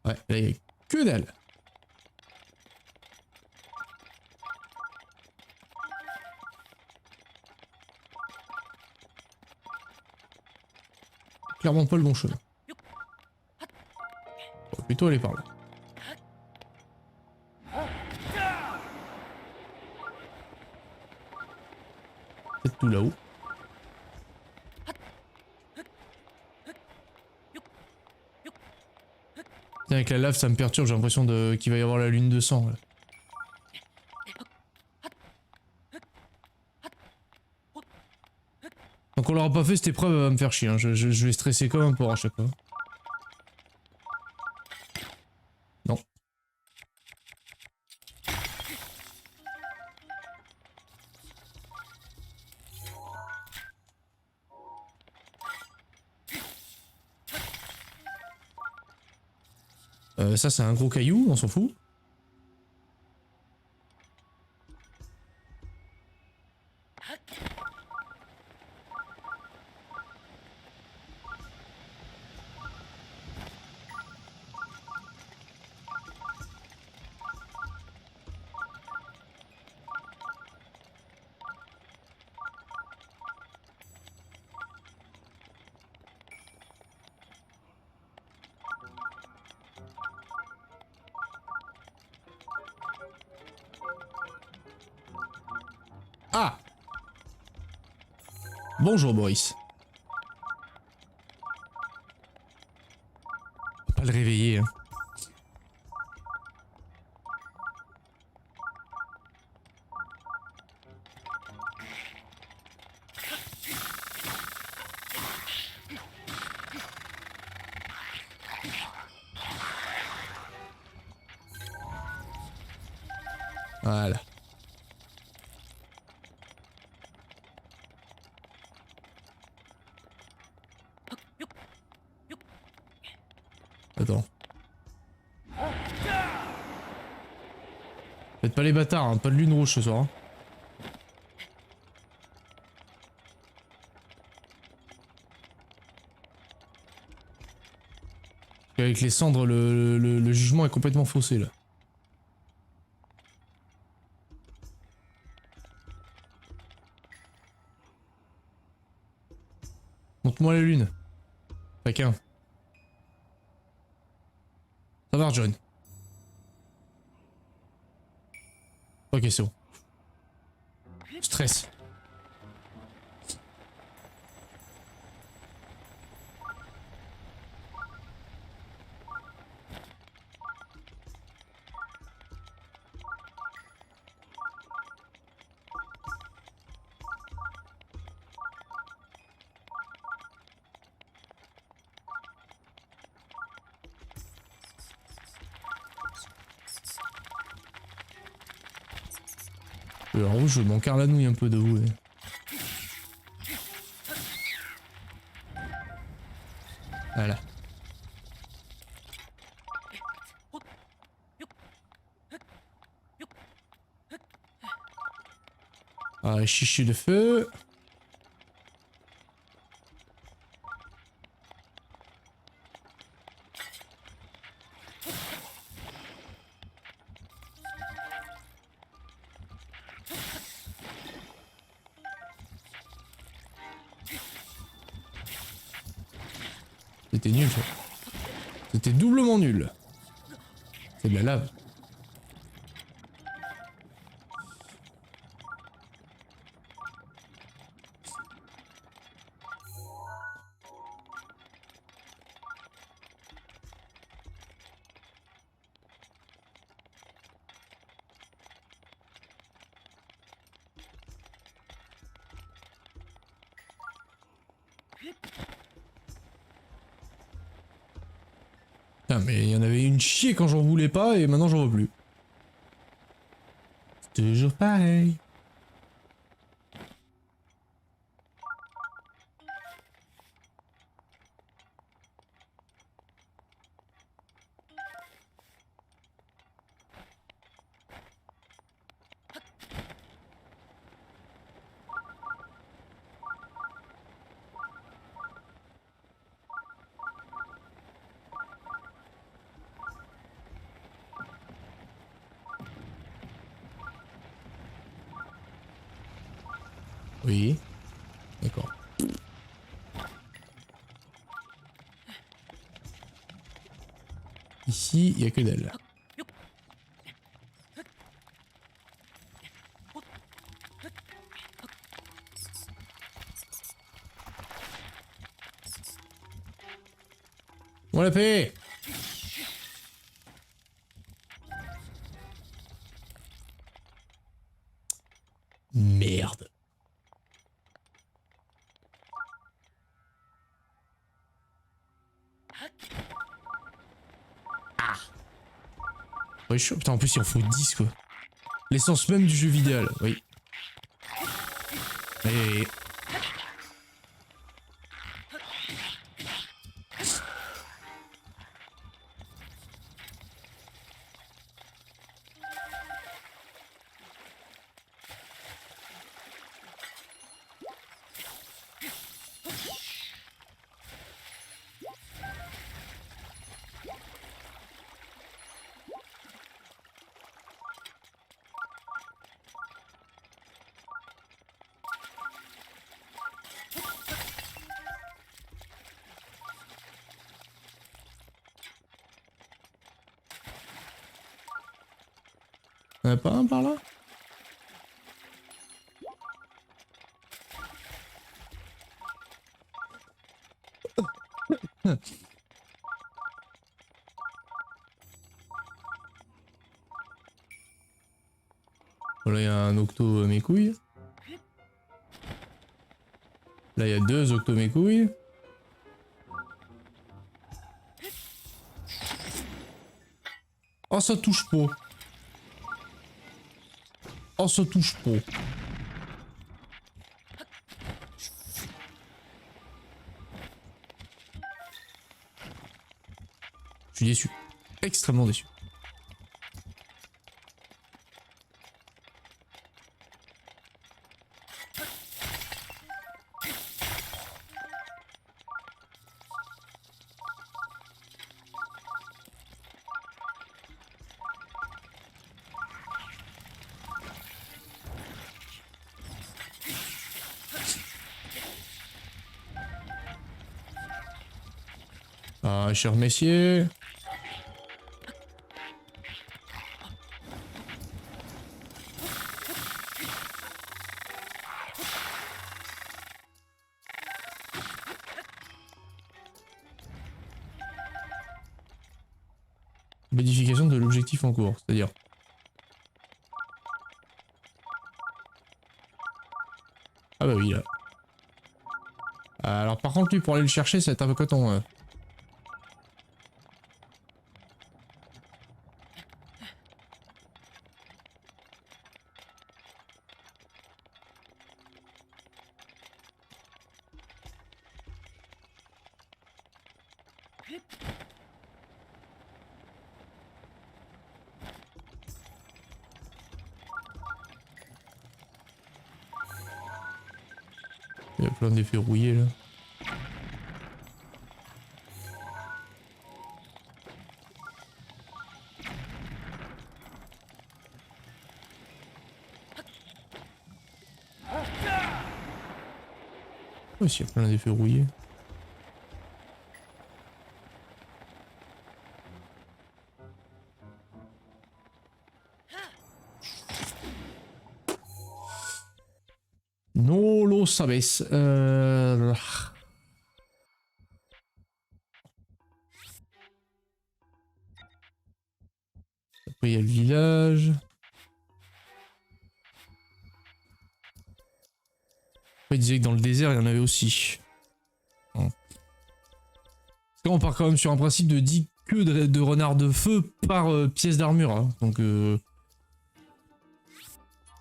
Ouais, là, il y a que dalle. Clairement pas le bon chemin. On va plutôt aller par là. Peut-être tout là-haut. Avec la lave, ça me perturbe, j'ai l'impression qu'il va y avoir la lune de sang. Là. Donc on l'aura pas fait cette épreuve, elle va me faire chier. Hein. Je vais stresser comme un porc à chaque fois. Non. Ça c'est un gros caillou, on s'en fout. Ah! Bonjour Boris. Faut pas le réveiller, hein. Voilà. Attends. Faites pas les bâtards, hein, pas de lune rouge ce soir. Hein. Avec les cendres, le jugement est complètement faussé là. Montre-moi la lune. Chacun. Ça va, John. Ok, c'est bon. Stress. En rouge, je m'en carre la nouille un peu de vous. Voilà. Ah, chichi de feu. C'était nul ça. C'était doublement nul. C'est de la lave. Putain, mais il y en avait une chier quand j'en voulais pas et maintenant j'en veux plus. C'est toujours pareil. Oui. D'accord. Ici, il n'y a que dalle. On l'a fait. Merde. Ah. Ouais, chaud. Putain, en plus il en faut 10 quoi. L'essence même du jeu vidéo, oui. Et... Y'en a pas un par là? Là, il y a un octo mes couilles. Là, il y a 2 octo mes couilles. Oh, ça touche pas. Oh, ça touche pas. Je suis déçu. Extrêmement déçu. Ah, cher messieurs. Modification de l'objectif en cours, c'est-à-dire. Ah bah oui là. Alors par contre lui pour aller le chercher ça va être un peu coton. Il y a plein d'effets rouillés là. Oh, s'il y a plein d'effets rouillés. No lo sabes. Après il y a le village. Après il disait que dans le désert il y en avait aussi. Bon. Parce qu'on part quand même sur un principe de 10 queues de renard de feu par pièce d'armure. Hein. Donc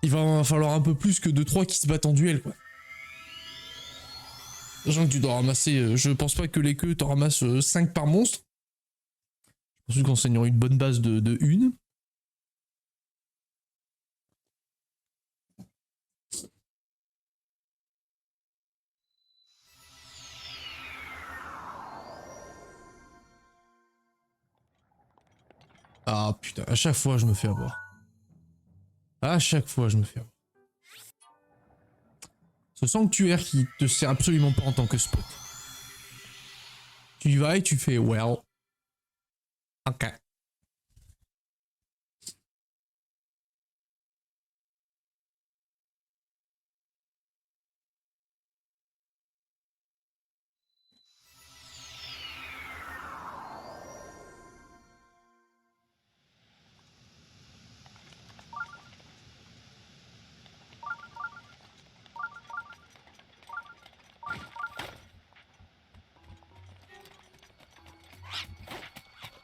il va falloir un peu plus que 2-3 qui se battent en duel quoi. Sachant que tu dois ramasser, je pense pas que les queues t'en ramasses 5 par monstre. Je pense qu'en saignant une bonne base de une. Ah putain, à chaque fois je me fais avoir. À chaque fois je me fais avoir. Ce sanctuaire qui te sert absolument pas en tant que spot. Tu y vas et tu fais well. Ok.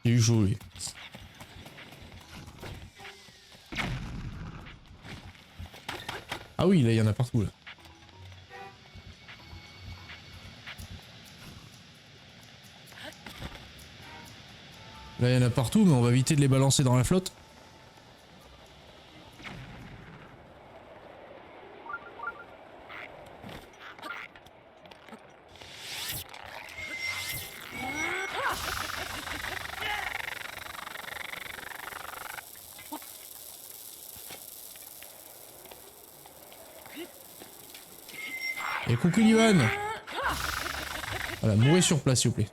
Il est chaud lui. Ah oui, là il y en a partout là. Là il y en a partout, mais on va éviter de les balancer dans la flotte. Et coucou Ivan. Voilà, mourrez sur place s'il vous plaît.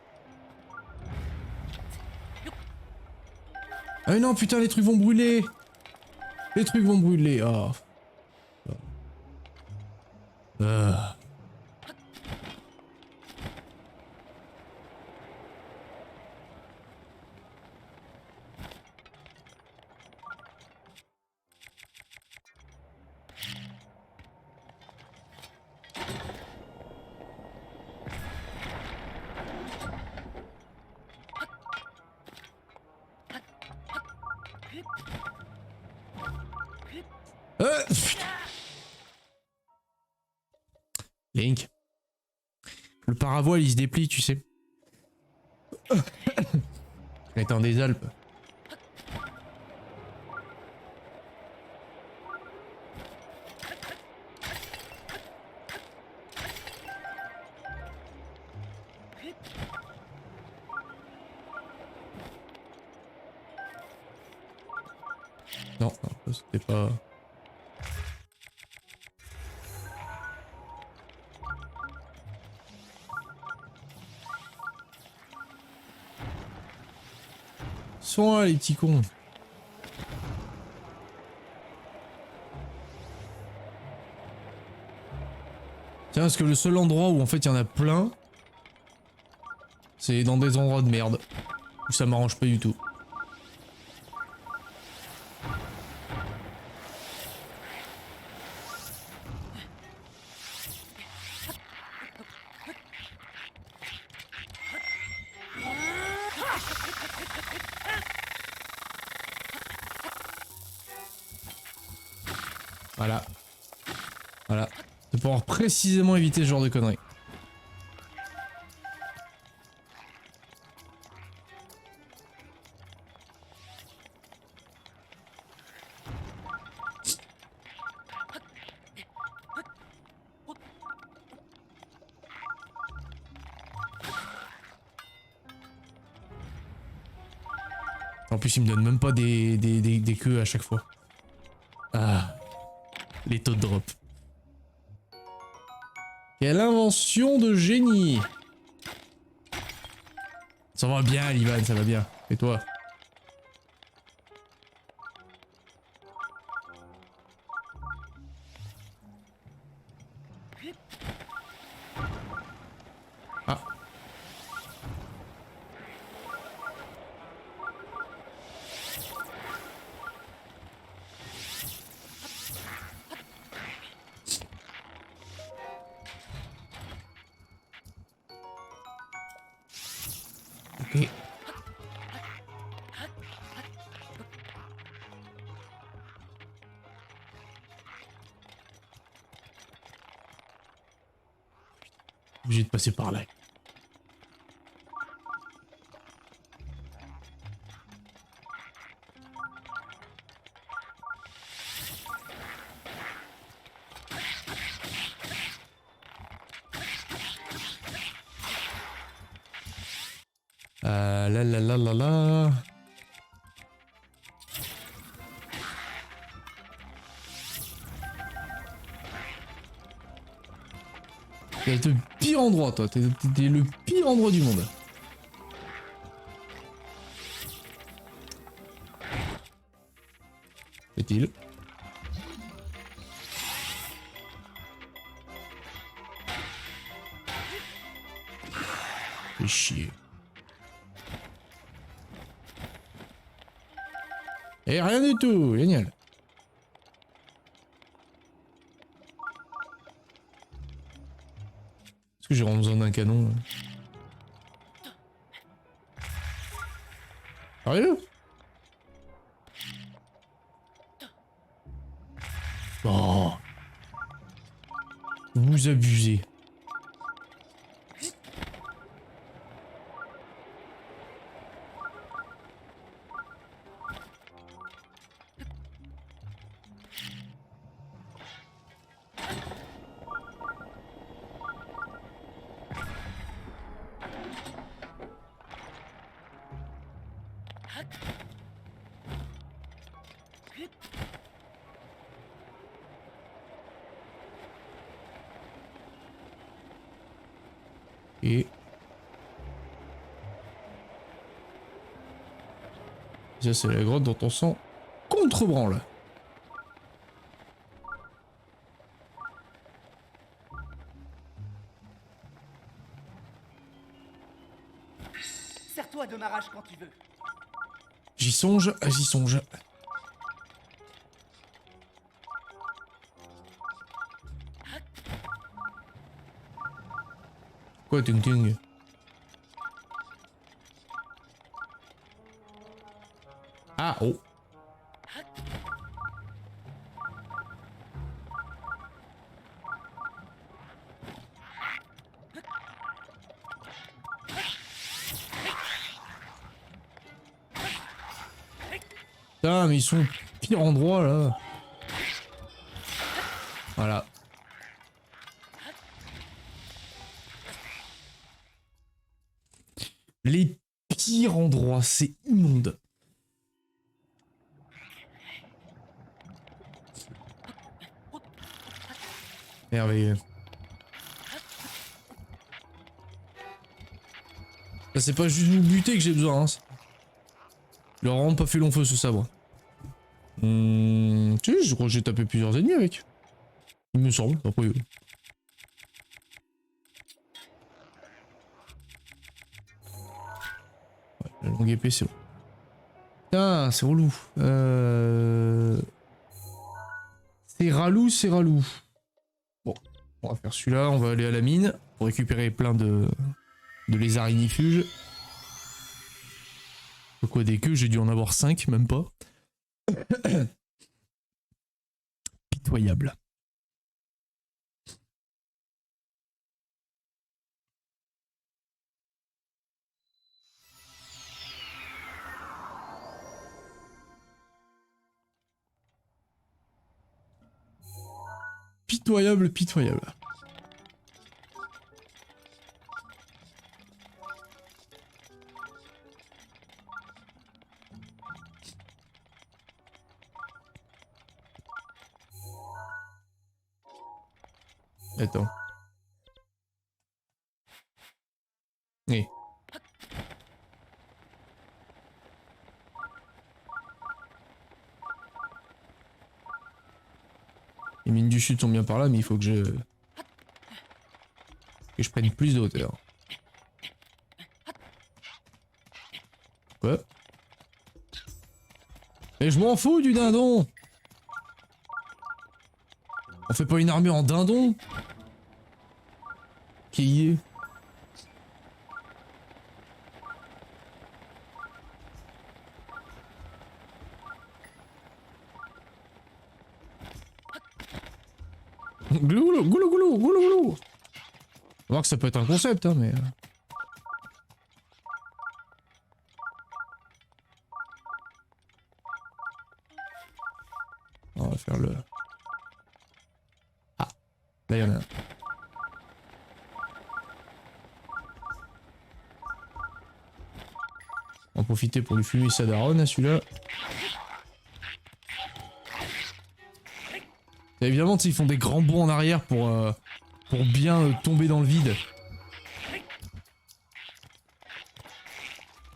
Ah mais non putain les trucs vont brûler. Les trucs vont brûler. Oh. Ah. Link. Le paravoile il se déplie, tu sais. Étant des Alpes. Non, non, c'était pas... Sont là les petits cons. Tiens, parce que le seul endroit où en fait il y en a plein, c'est dans des endroits de merde. Où ça m'arrange pas du tout. Voilà. Voilà. De pouvoir précisément éviter ce genre de conneries. En plus, il me donne même pas des queues à chaque fois. Ah. Les taux de drop. Quelle invention de génie! Ça va bien, Livan, ça va bien. Et toi? Ah. Ok. Obligé de passer par là. La la la la la. T'es le pire endroit, toi. T'es le pire endroit du monde. Fait-il? Fais chier. Et rien du tout, génial. Est-ce que j'ai vraiment besoin d'un canon? Sérieux? Oh. Vous abusez. Et... ça c'est la grotte dont on sent contrebranle. quand il veut. J'y songe, j'y songe. Quoi, Tung Tung? Ah, oh. Putain, mais ils sont au pire endroit là. Voilà. Les pires endroits, c'est immonde. Merveilleux. Ça c'est pas juste vous buter que j'ai besoin. Hein. Il a vraiment pas fait long feu ce sabre. Tu sais, je crois que j'ai tapé plusieurs ennemis avec. Il me semble, après. Ouais, la longue épée c'est bon. Putain, c'est relou. C'est ralou, c'est ralou. Bon, on va faire celui-là, on va aller à la mine pour récupérer plein de lézards ignifuges. Quoi des queues, j'ai dû en avoir 5, même pas. Pitoyable. Pitoyable, pitoyable. Attends. Oui. Les mines du sud sont bien par là, mais il faut que je prenne plus de hauteur. Quoi? Mais je m'en fous du dindon! On fait pas une armure en dindon? Qui y est? Goulou, goulou, goulou, goulou, goulou. On va voir que ça peut être un concept, hein, mais... On va faire le... Ah, là y'en a un. On va profiter pour lui fumer sa daronne, à celui-là. Et évidemment, ils font des grands bonds en arrière pour bien tomber dans le vide.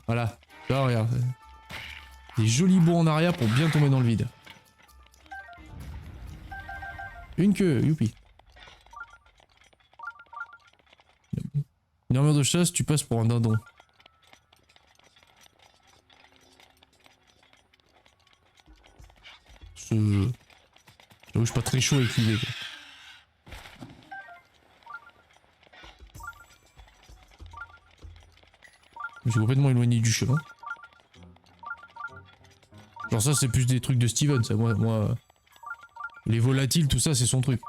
Voilà. Là, regarde. Des jolis bonds en arrière pour bien tomber dans le vide. Une queue, youpi. Une armure de chasse, tu passes pour un dindon. J'avoue, je suis pas très chaud avec l'idée. Je suis complètement éloigné du chemin. Genre ça c'est plus des trucs de Steven, ça moi les volatiles tout ça c'est son truc.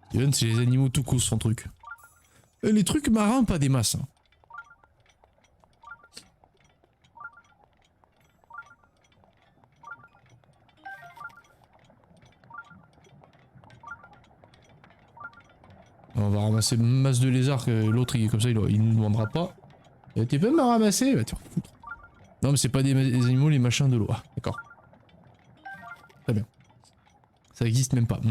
Steven c'est les animaux tout court son truc. Les trucs marins pas des masses. Hein. On va ramasser une masse de lézards que l'autre il comme ça il nous demandera pas. T'es pas à ramasser? Va te refoutre. Non mais c'est pas des animaux les machins de l'eau. Ah, d'accord. Très bien. Ça existe même pas.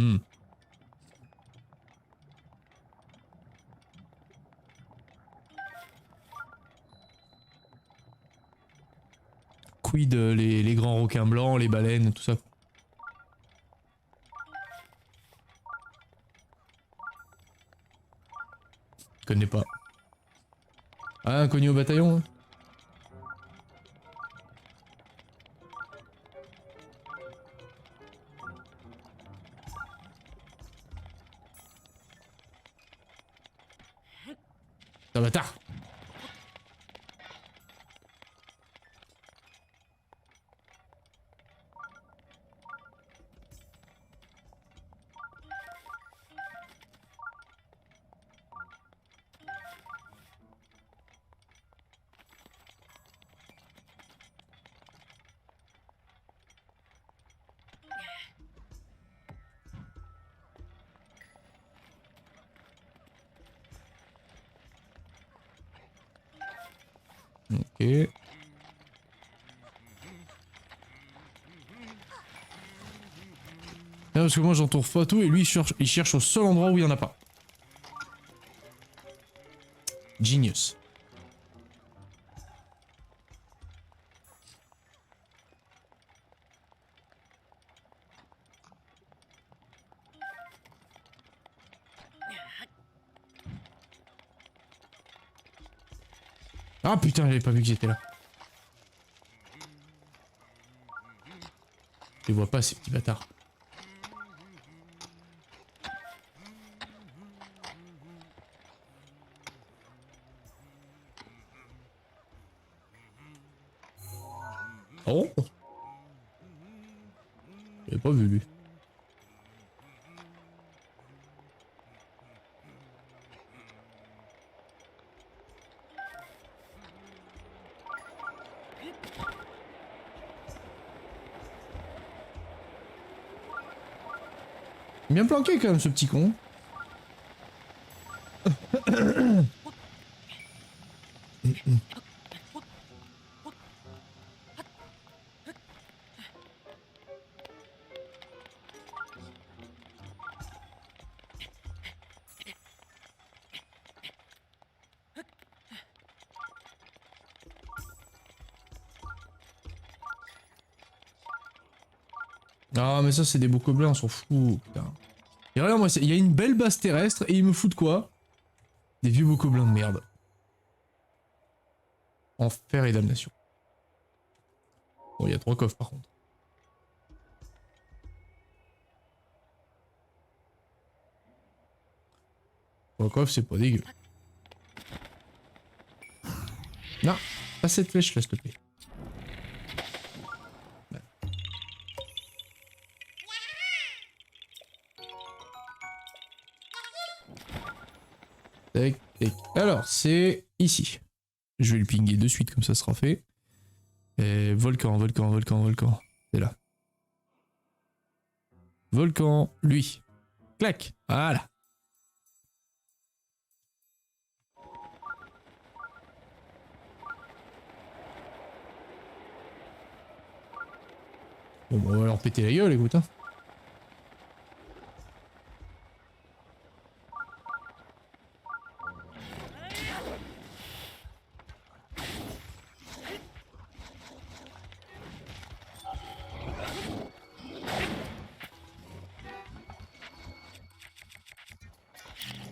squid, les grands requins blancs, les baleines, tout ça. Je connais pas. Ah, inconnu au bataillon, hein. Un bâtard. Ok. Non, parce que moi j'entoure pas tout et lui il cherche au seul endroit où il y en a pas. Genius. Ah putain, j'avais pas vu que j'étais là. Je les vois pas ces petits bâtards. Oh, j'avais pas vu lui. Bien planqué quand même ce petit con. Ah mais ça c'est des bokoblins, on s'en fout, putain. Et regarde moi, il y a une belle base terrestre et ils me foutent quoi? Des vieux bokoblins de merde. Enfer et damnation. Bon, il y a 3 coffres par contre. 3 coffres, c'est pas dégueu. Non, pas cette flèche là, s'il te plaît. Tac, tac. Alors, c'est ici. Je vais le pinguer de suite, comme ça sera fait. Et volcan, volcan, volcan, volcan. C'est là. Volcan, lui. Clac. Voilà. Bon, on va leur péter la gueule, écoute. Hein.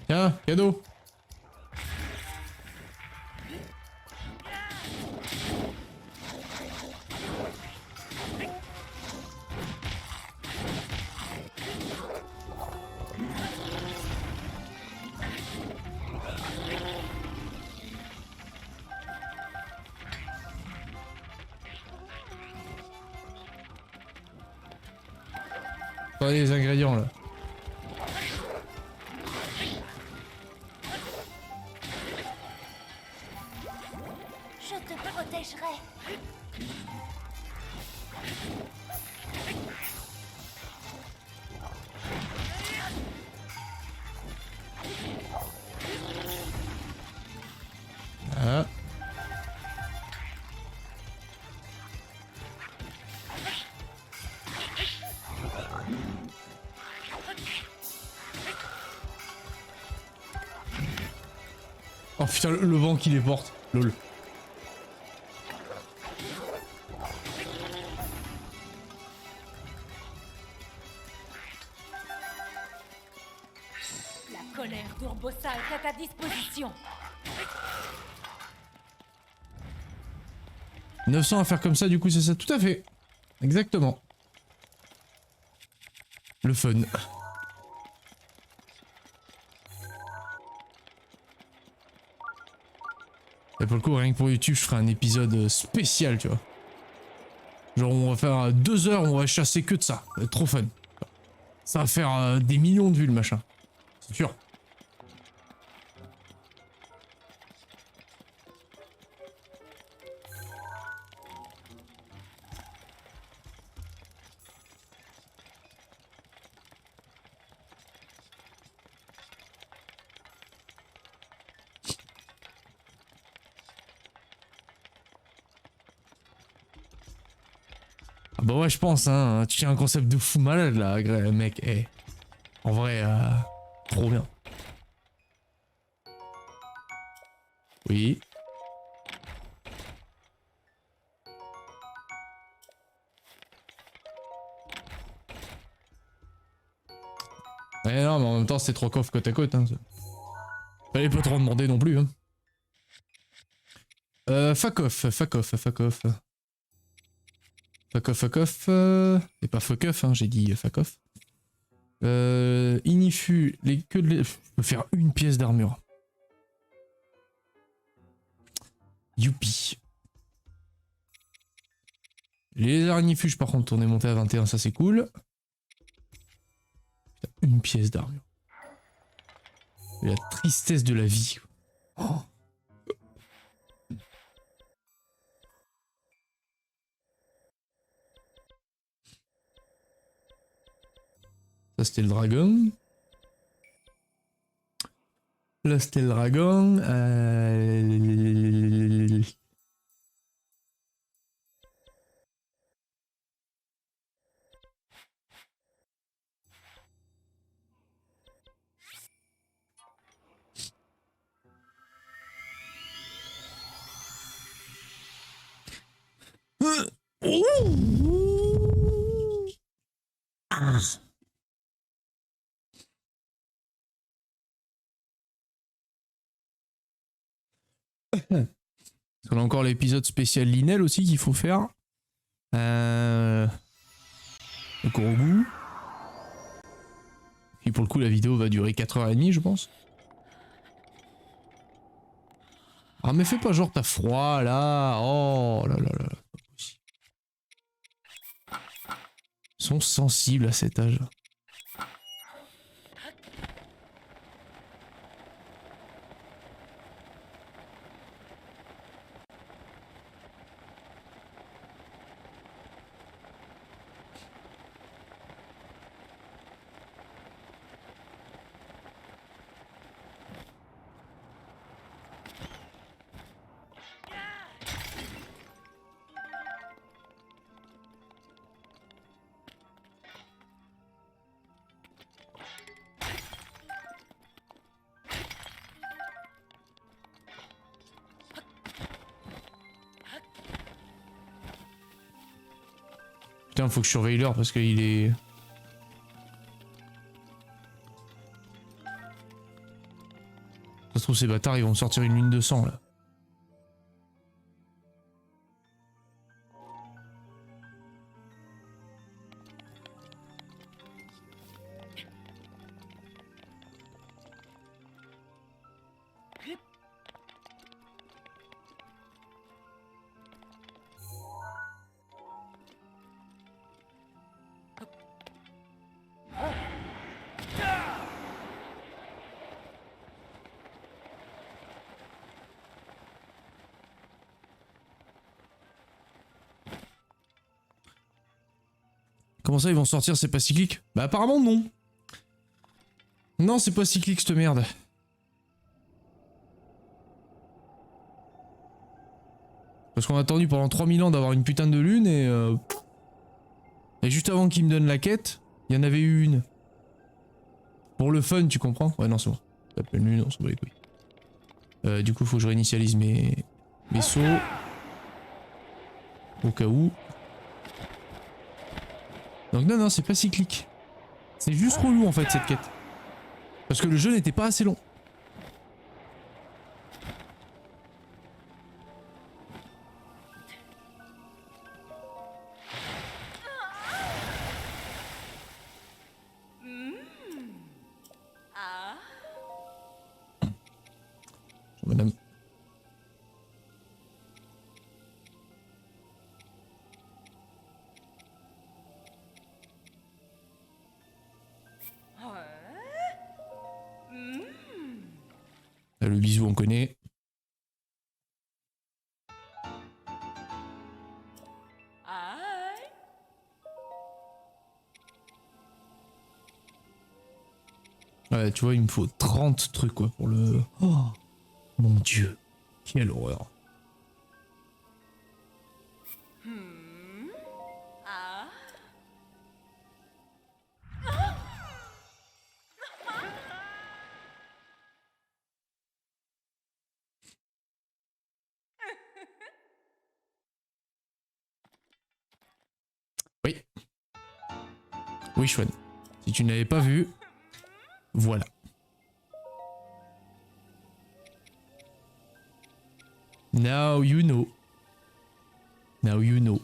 Tiens, cadeau. Regardez les ingrédients là. Je te protégerai. Ah. Oh putain, le vent qui les porte. Lol. tonnerre d'Urbosa est à ta disposition. 900 à faire comme ça, du coup, c'est ça. Tout à fait. Exactement. Le fun. Et pour le coup, rien que pour YouTube, je ferai un épisode spécial, tu vois. Genre, on va faire 2 heures, on va chasser que de ça. Ça va être trop fun. Ça va faire des millions de vues, le machin. C'est sûr. Ah bah ouais, je pense, hein. Tu tiens un concept de fou malade, là, mec. Eh. En vrai, trop bien. Oui. Ouais, non, mais en même temps, c'est 3 coffres côte à côte, hein. Fallait pas trop en demander non plus, hein. Fuck off. Fuck off. Et pas fuck off, hein, j'ai dit fuck off. Inifu, je peux faire une pièce d'armure. Youpi. Les arignifuges, par contre, on est monté à 21, ça c'est cool. Putain, une pièce d'armure. La tristesse de la vie. Oh. Ça c'était le dragon. Là c'était le dragon. On a encore l'épisode spécial Linel aussi qu'il faut faire. Le gros goût. Et pour le coup, la vidéo va durer 4h30, je pense. Ah, mais fais pas genre t'as froid là. Oh là là là. Ils sont sensibles à cet âge. Putain, faut que je surveille l'heure parce qu'il est... Ça se trouve, ces bâtards, ils vont sortir une lune de sang, là. Comment ça, ils vont sortir, c'est pas cyclique? Bah apparemment non. Non, c'est pas cyclique cette merde. Parce qu'on a attendu pendant 3000 ans d'avoir une putain de lune et juste avant qu'ils me donnent la quête, il y en avait eu une. Pour le fun, tu comprends? Ouais, non, c'est bon. Ça s'appelle une lune, on s'en bat les couilles. Du coup, faut que je réinitialise mes sauts. Au cas où. Donc non, non, c'est pas cyclique. C'est juste relou en fait cette quête. Parce que le jeu n'était pas assez long. Madame. Là, le bisou, on connaît. Ouais, tu vois, il me faut 30 trucs, quoi, pour le... Oh, mon Dieu. Quelle horreur. Oui. Oui, Chouane. Si tu n'avais pas vu, voilà. Now you know. Now you know.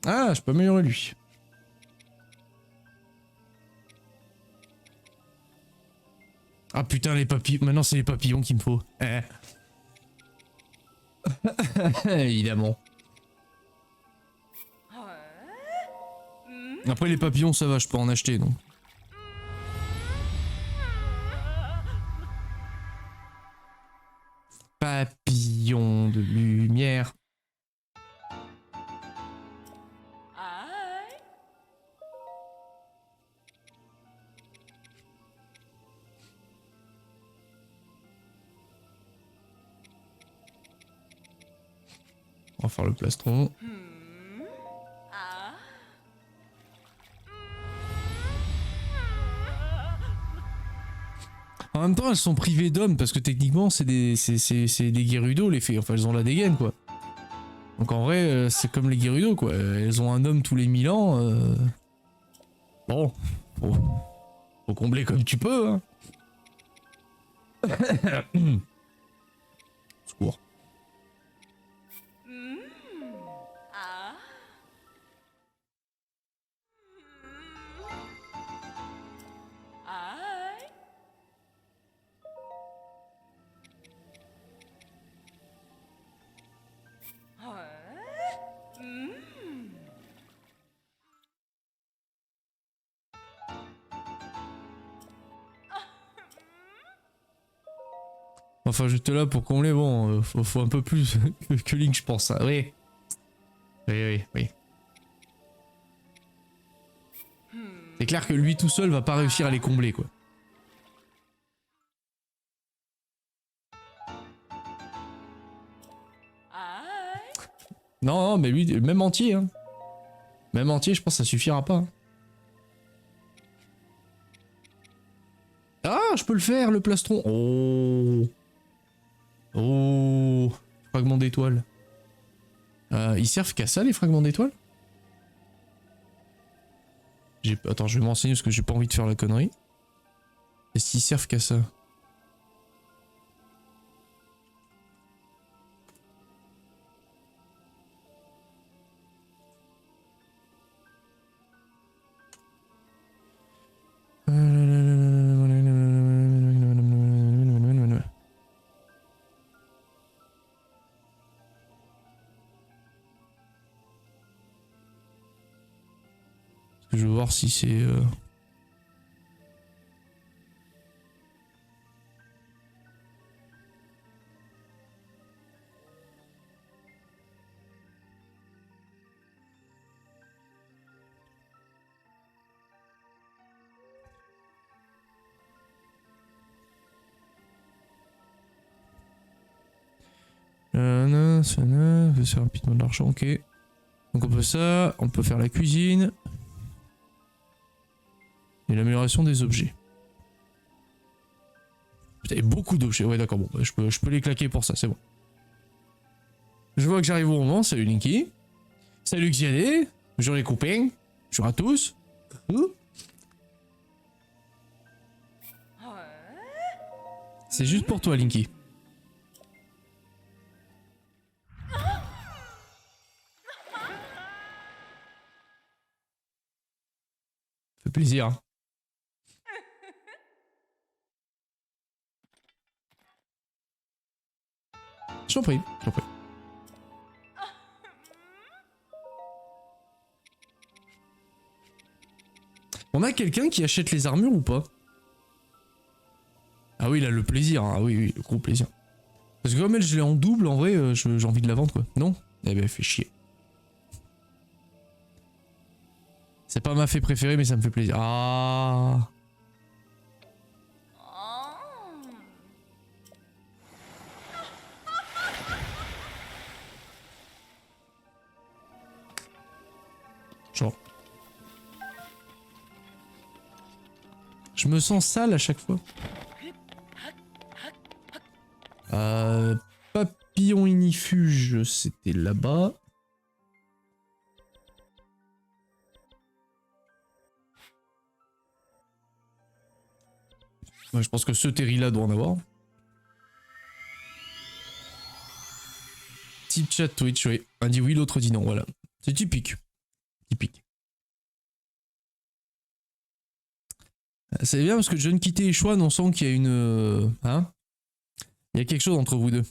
Ah, je peux améliorer lui. Ah putain, les papillons. Maintenant, c'est les papillons qu'il me faut. Évidemment. Après, les papillons, ça va, je peux en acheter, donc. Papillon de lumière. On va faire le plastron. En même temps, elles sont privées d'hommes parce que techniquement, c'est des Gerudo, les fées. Enfin, elles ont la dégaine, quoi. Donc en vrai, c'est comme les Gerudo, quoi. Elles ont un homme tous les 1000 ans. Bon, faut combler comme tu peux, hein. Secours. Enfin, j'étais là pour combler, bon, faut un peu plus que Link, je pense. Hein. Oui. Oui. C'est clair que lui tout seul va pas réussir à les combler, quoi. Non, mais lui, même entier, hein. Même entier, je pense que ça suffira pas. Hein. Ah, je peux le faire, le plastron. Oh. Fragment d'étoile. Ils servent qu'à ça, les fragments d'étoile? Attends, je vais m'enseigner parce que j'ai pas envie de faire la connerie. Est-ce qu'ils servent qu'à ça? Je veux voir si c'est... On peut faire rapidement de l'argent, ok. Donc on peut ça, on peut faire la cuisine. Et l'amélioration des objets. Putain, il y a beaucoup d'objets. Ouais d'accord, bon, bah, je peux les claquer pour ça, c'est bon. Je vois que j'arrive au moment, salut Linky. Salut Xiané. Bonjour les copains. Bonjour à tous. C'est juste pour toi Linky. Fait plaisir. Hein. J'en prie, j'en prie. On a quelqu'un qui achète les armures ou pas? Ah oui, il a le plaisir. Hein. Ah oui, oui, le gros plaisir. Parce que comme elle, je l'ai en double, en vrai, j'ai envie de la vendre, quoi. Non? Eh ben, fait chier. C'est pas ma fée préférée, mais ça me fait plaisir. Ah. Genre. Je me sens sale à chaque fois. Papillon inifuge, c'était là-bas. Ouais, je pense que ce Terry-là doit en avoir. Type chat Twitch, oui. Un dit oui, l'autre dit non, voilà. C'est typique. Typique. C'est bien parce que John Kitty et Chouan, on sent qu'il y a une... hein? Il y a quelque chose entre vous deux.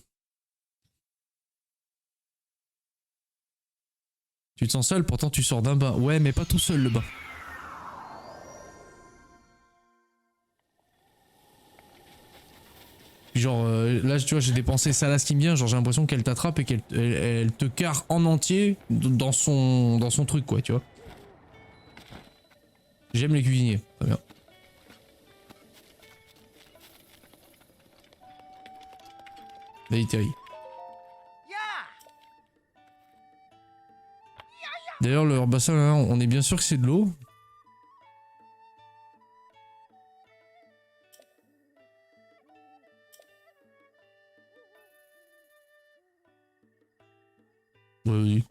Tu te sens seul, pourtant tu sors d'un bain. Ouais, mais pas tout seul le bain. Genre, là, tu vois, j'ai dépensé ça ce qui me vient. Genre, j'ai l'impression qu'elle t'attrape et qu'elle te carre en entier dans son truc, quoi, tu vois. J'aime les cuisiniers. Très bien. Vas-y, Terry. D'ailleurs, leur bassin, là, on est bien sûr que c'est de l'eau. Oui.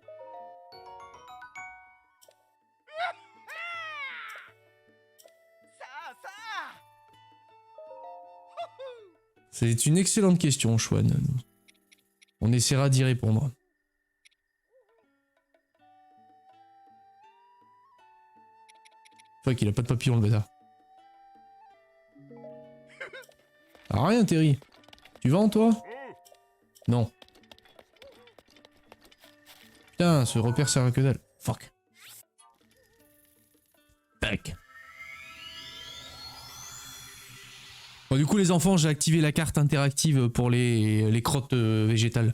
C'est une excellente question, Chouan. On essaiera d'y répondre. Faut qu'il a pas de papillon, le bâtard. Ah, rien, Terry. Tu vends, toi? Non. Putain, ce repère sert à que dalle. Fuck. Tac. Bon, du coup, les enfants, j'ai activé la carte interactive pour les crottes végétales.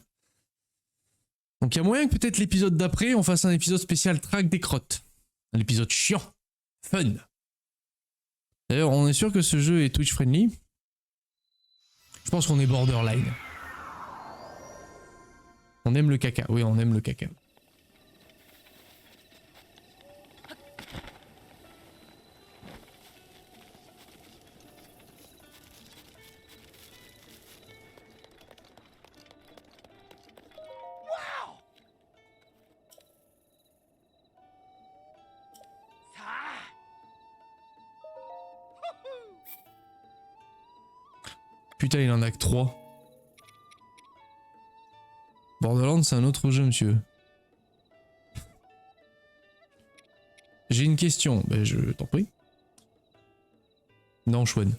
Donc, il y a moyen que peut-être l'épisode d'après, on fasse un épisode spécial track des crottes. Un épisode chiant. Fun. D'ailleurs, on est sûr que ce jeu est Twitch friendly. Je pense qu'on est borderline. On aime le caca. Oui, on aime le caca. Putain, il en a que 3. Borderlands, c'est un autre jeu, monsieur. J'ai une question. Ben, je t'en prie. Non, Chouane.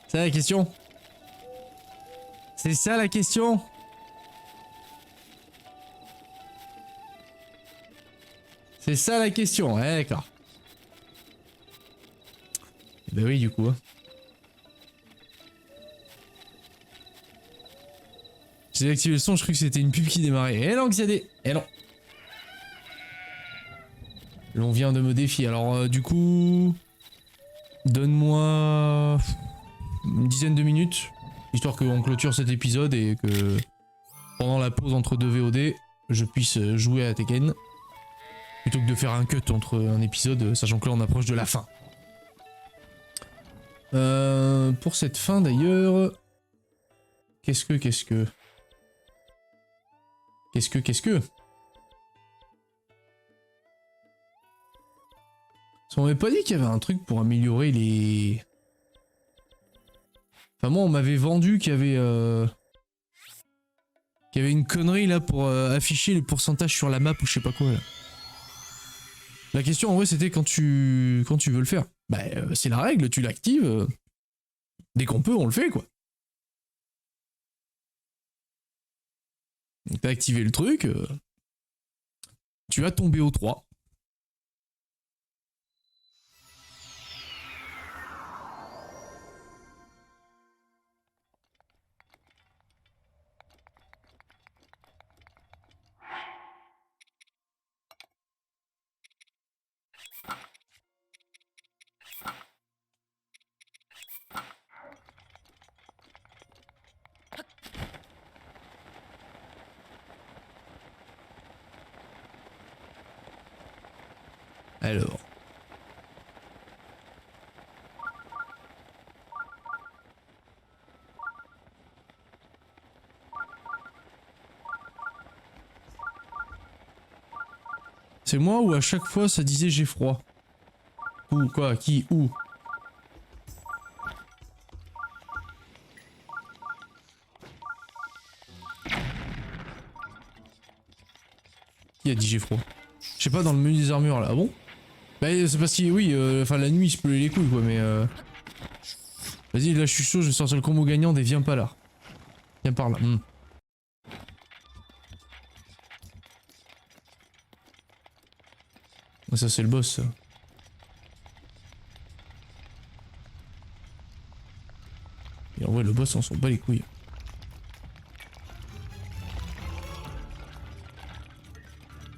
C'est la question. C'est ça la question. C'est ça la question, ouais, d'accord. Bah oui, du coup. J'ai activé le son, je crois que c'était une pub qui démarrait. Eh non, Xiadé. Eh non. L'on vient de me défier. Alors du coup... Donne-moi... une dizaine de minutes. Histoire qu'on clôture cet épisode et que... pendant la pause entre deux VOD, je puisse jouer à Tekken. Plutôt que de faire un cut entre un épisode, sachant que là on approche de la fin. Pour cette fin d'ailleurs... Qu'est-ce que... On m'avait pas dit qu'il y avait un truc pour améliorer les... Enfin moi on m'avait vendu qu'il y avait... qu'il y avait une connerie là pour afficher les pourcentages sur la map ou je sais pas quoi là. La question en vrai c'était quand tu veux le faire. Bah c'est la règle, tu l'actives. Dès qu'on peut on le fait quoi. Donc t'as activé le truc. Tu as ton BO3. Alors. C'est moi ou à chaque fois ça disait j'ai froid? Ou quoi? Qui? Où? Qui a dit j'ai froid? Je sais pas, dans le menu des armures là, ah bon? Bah c'est parce que oui, enfin la nuit il se pelait les couilles quoi, mais vas-y là je suis chaud, je vais sortir le combo gagnant des viens pas là. Viens par là. Ça c'est le boss ça. Et en vrai le boss on s'en bat les couilles.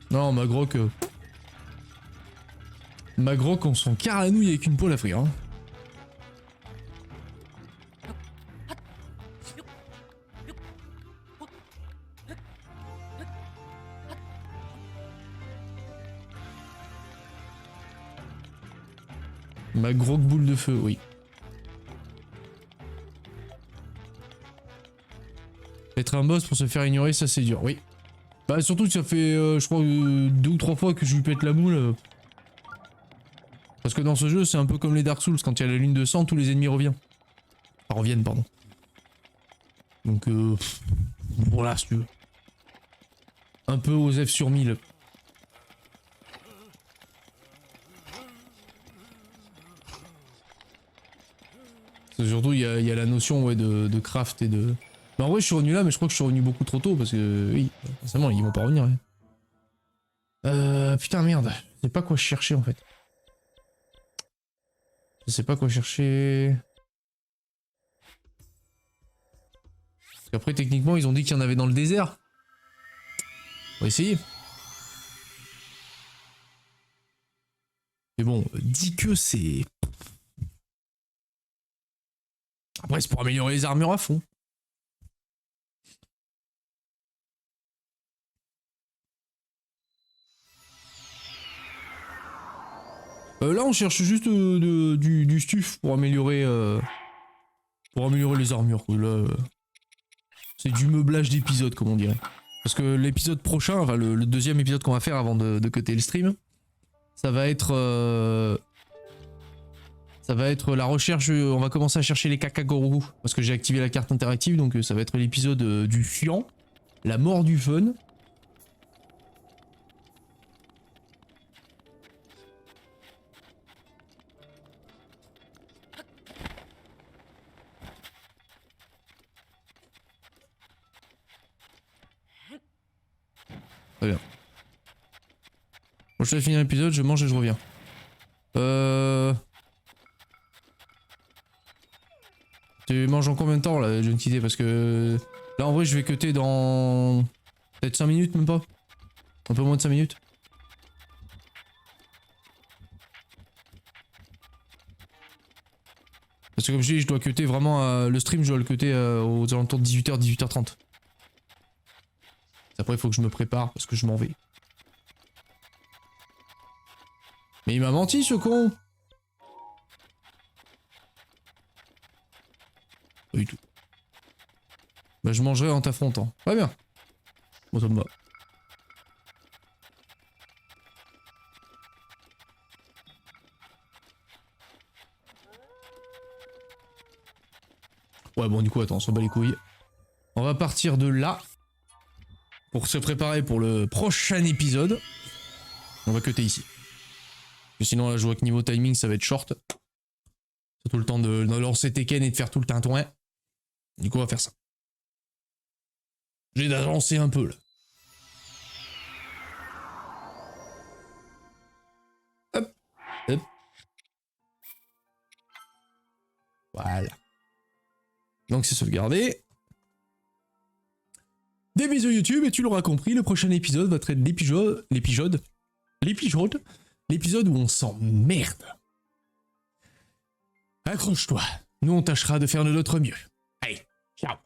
Non ma groc... Ma groc on s'en carre la nouille avec une poêle à frire hein. Ma groc boule de feu, oui. Être un boss pour se faire ignorer, ça c'est dur, oui. Bah surtout que ça fait, je crois, 2 ou 3 fois que je lui pète la moule. Parce que dans ce jeu, c'est un peu comme les Dark Souls, quand il y a la lune de sang, tous les ennemis reviennent. Enfin, reviennent, pardon. Donc, voilà, si tu veux. Un peu aux F sur 1000. Surtout, il y a la notion ouais, de craft et de... Mais en vrai, je suis revenu là, mais je crois que je suis revenu beaucoup trop tôt, parce que, oui, forcément, ils vont pas revenir. Hein. Putain, merde. Je sais pas quoi chercher, en fait. Je sais pas quoi chercher... Parce qu'après, techniquement, ils ont dit qu'il y en avait dans le désert. On va essayer. Mais bon, dis que c'est... Après, c'est pour améliorer les armures à fond. Là, on cherche juste du stuff pour améliorer les armures. Là, c'est du meublage d'épisode, comme on dirait. Parce que l'épisode prochain, enfin le deuxième épisode qu'on va faire avant de cutter le stream, ça va être la recherche. On va commencer à chercher les Kakaguru parce que j'ai activé la carte interactive, donc ça va être l'épisode du Fian, la mort du fun. Très bien. Bon, je vais finir l'épisode, je mange et je reviens. Tu manges en combien de temps là, j'ai une petite idée parce que Là en vrai je vais cutter dans... peut-être 5 minutes même pas. Un peu moins de 5 minutes. Parce que comme je dis, je dois cutter vraiment... le stream je dois le cutter aux alentours de 18h, 18h30. Après il faut que je me prépare parce que je m'en vais. Mais il m'a menti ce con. Pas du tout. Bah je mangerai en t'affrontant. Pas bien. Bon ça me va. Ouais bon du coup attends, on s'en bat les couilles. On va partir de là. Pour se préparer pour le prochain épisode. On va cutter ici. Parce que sinon là je vois que niveau timing ça va être short. C'est tout le temps de lancer Tekken et de faire tout le tintouin. Du coup on va faire ça. J'ai d'avancer un peu là. Hop. Hop. Voilà. Donc c'est sauvegardé. Des bisous YouTube et tu l'auras compris, le prochain épisode va être l'épisode où on s'emmerde. Accroche-toi, nous on tâchera de faire de notre mieux. Allez, ciao.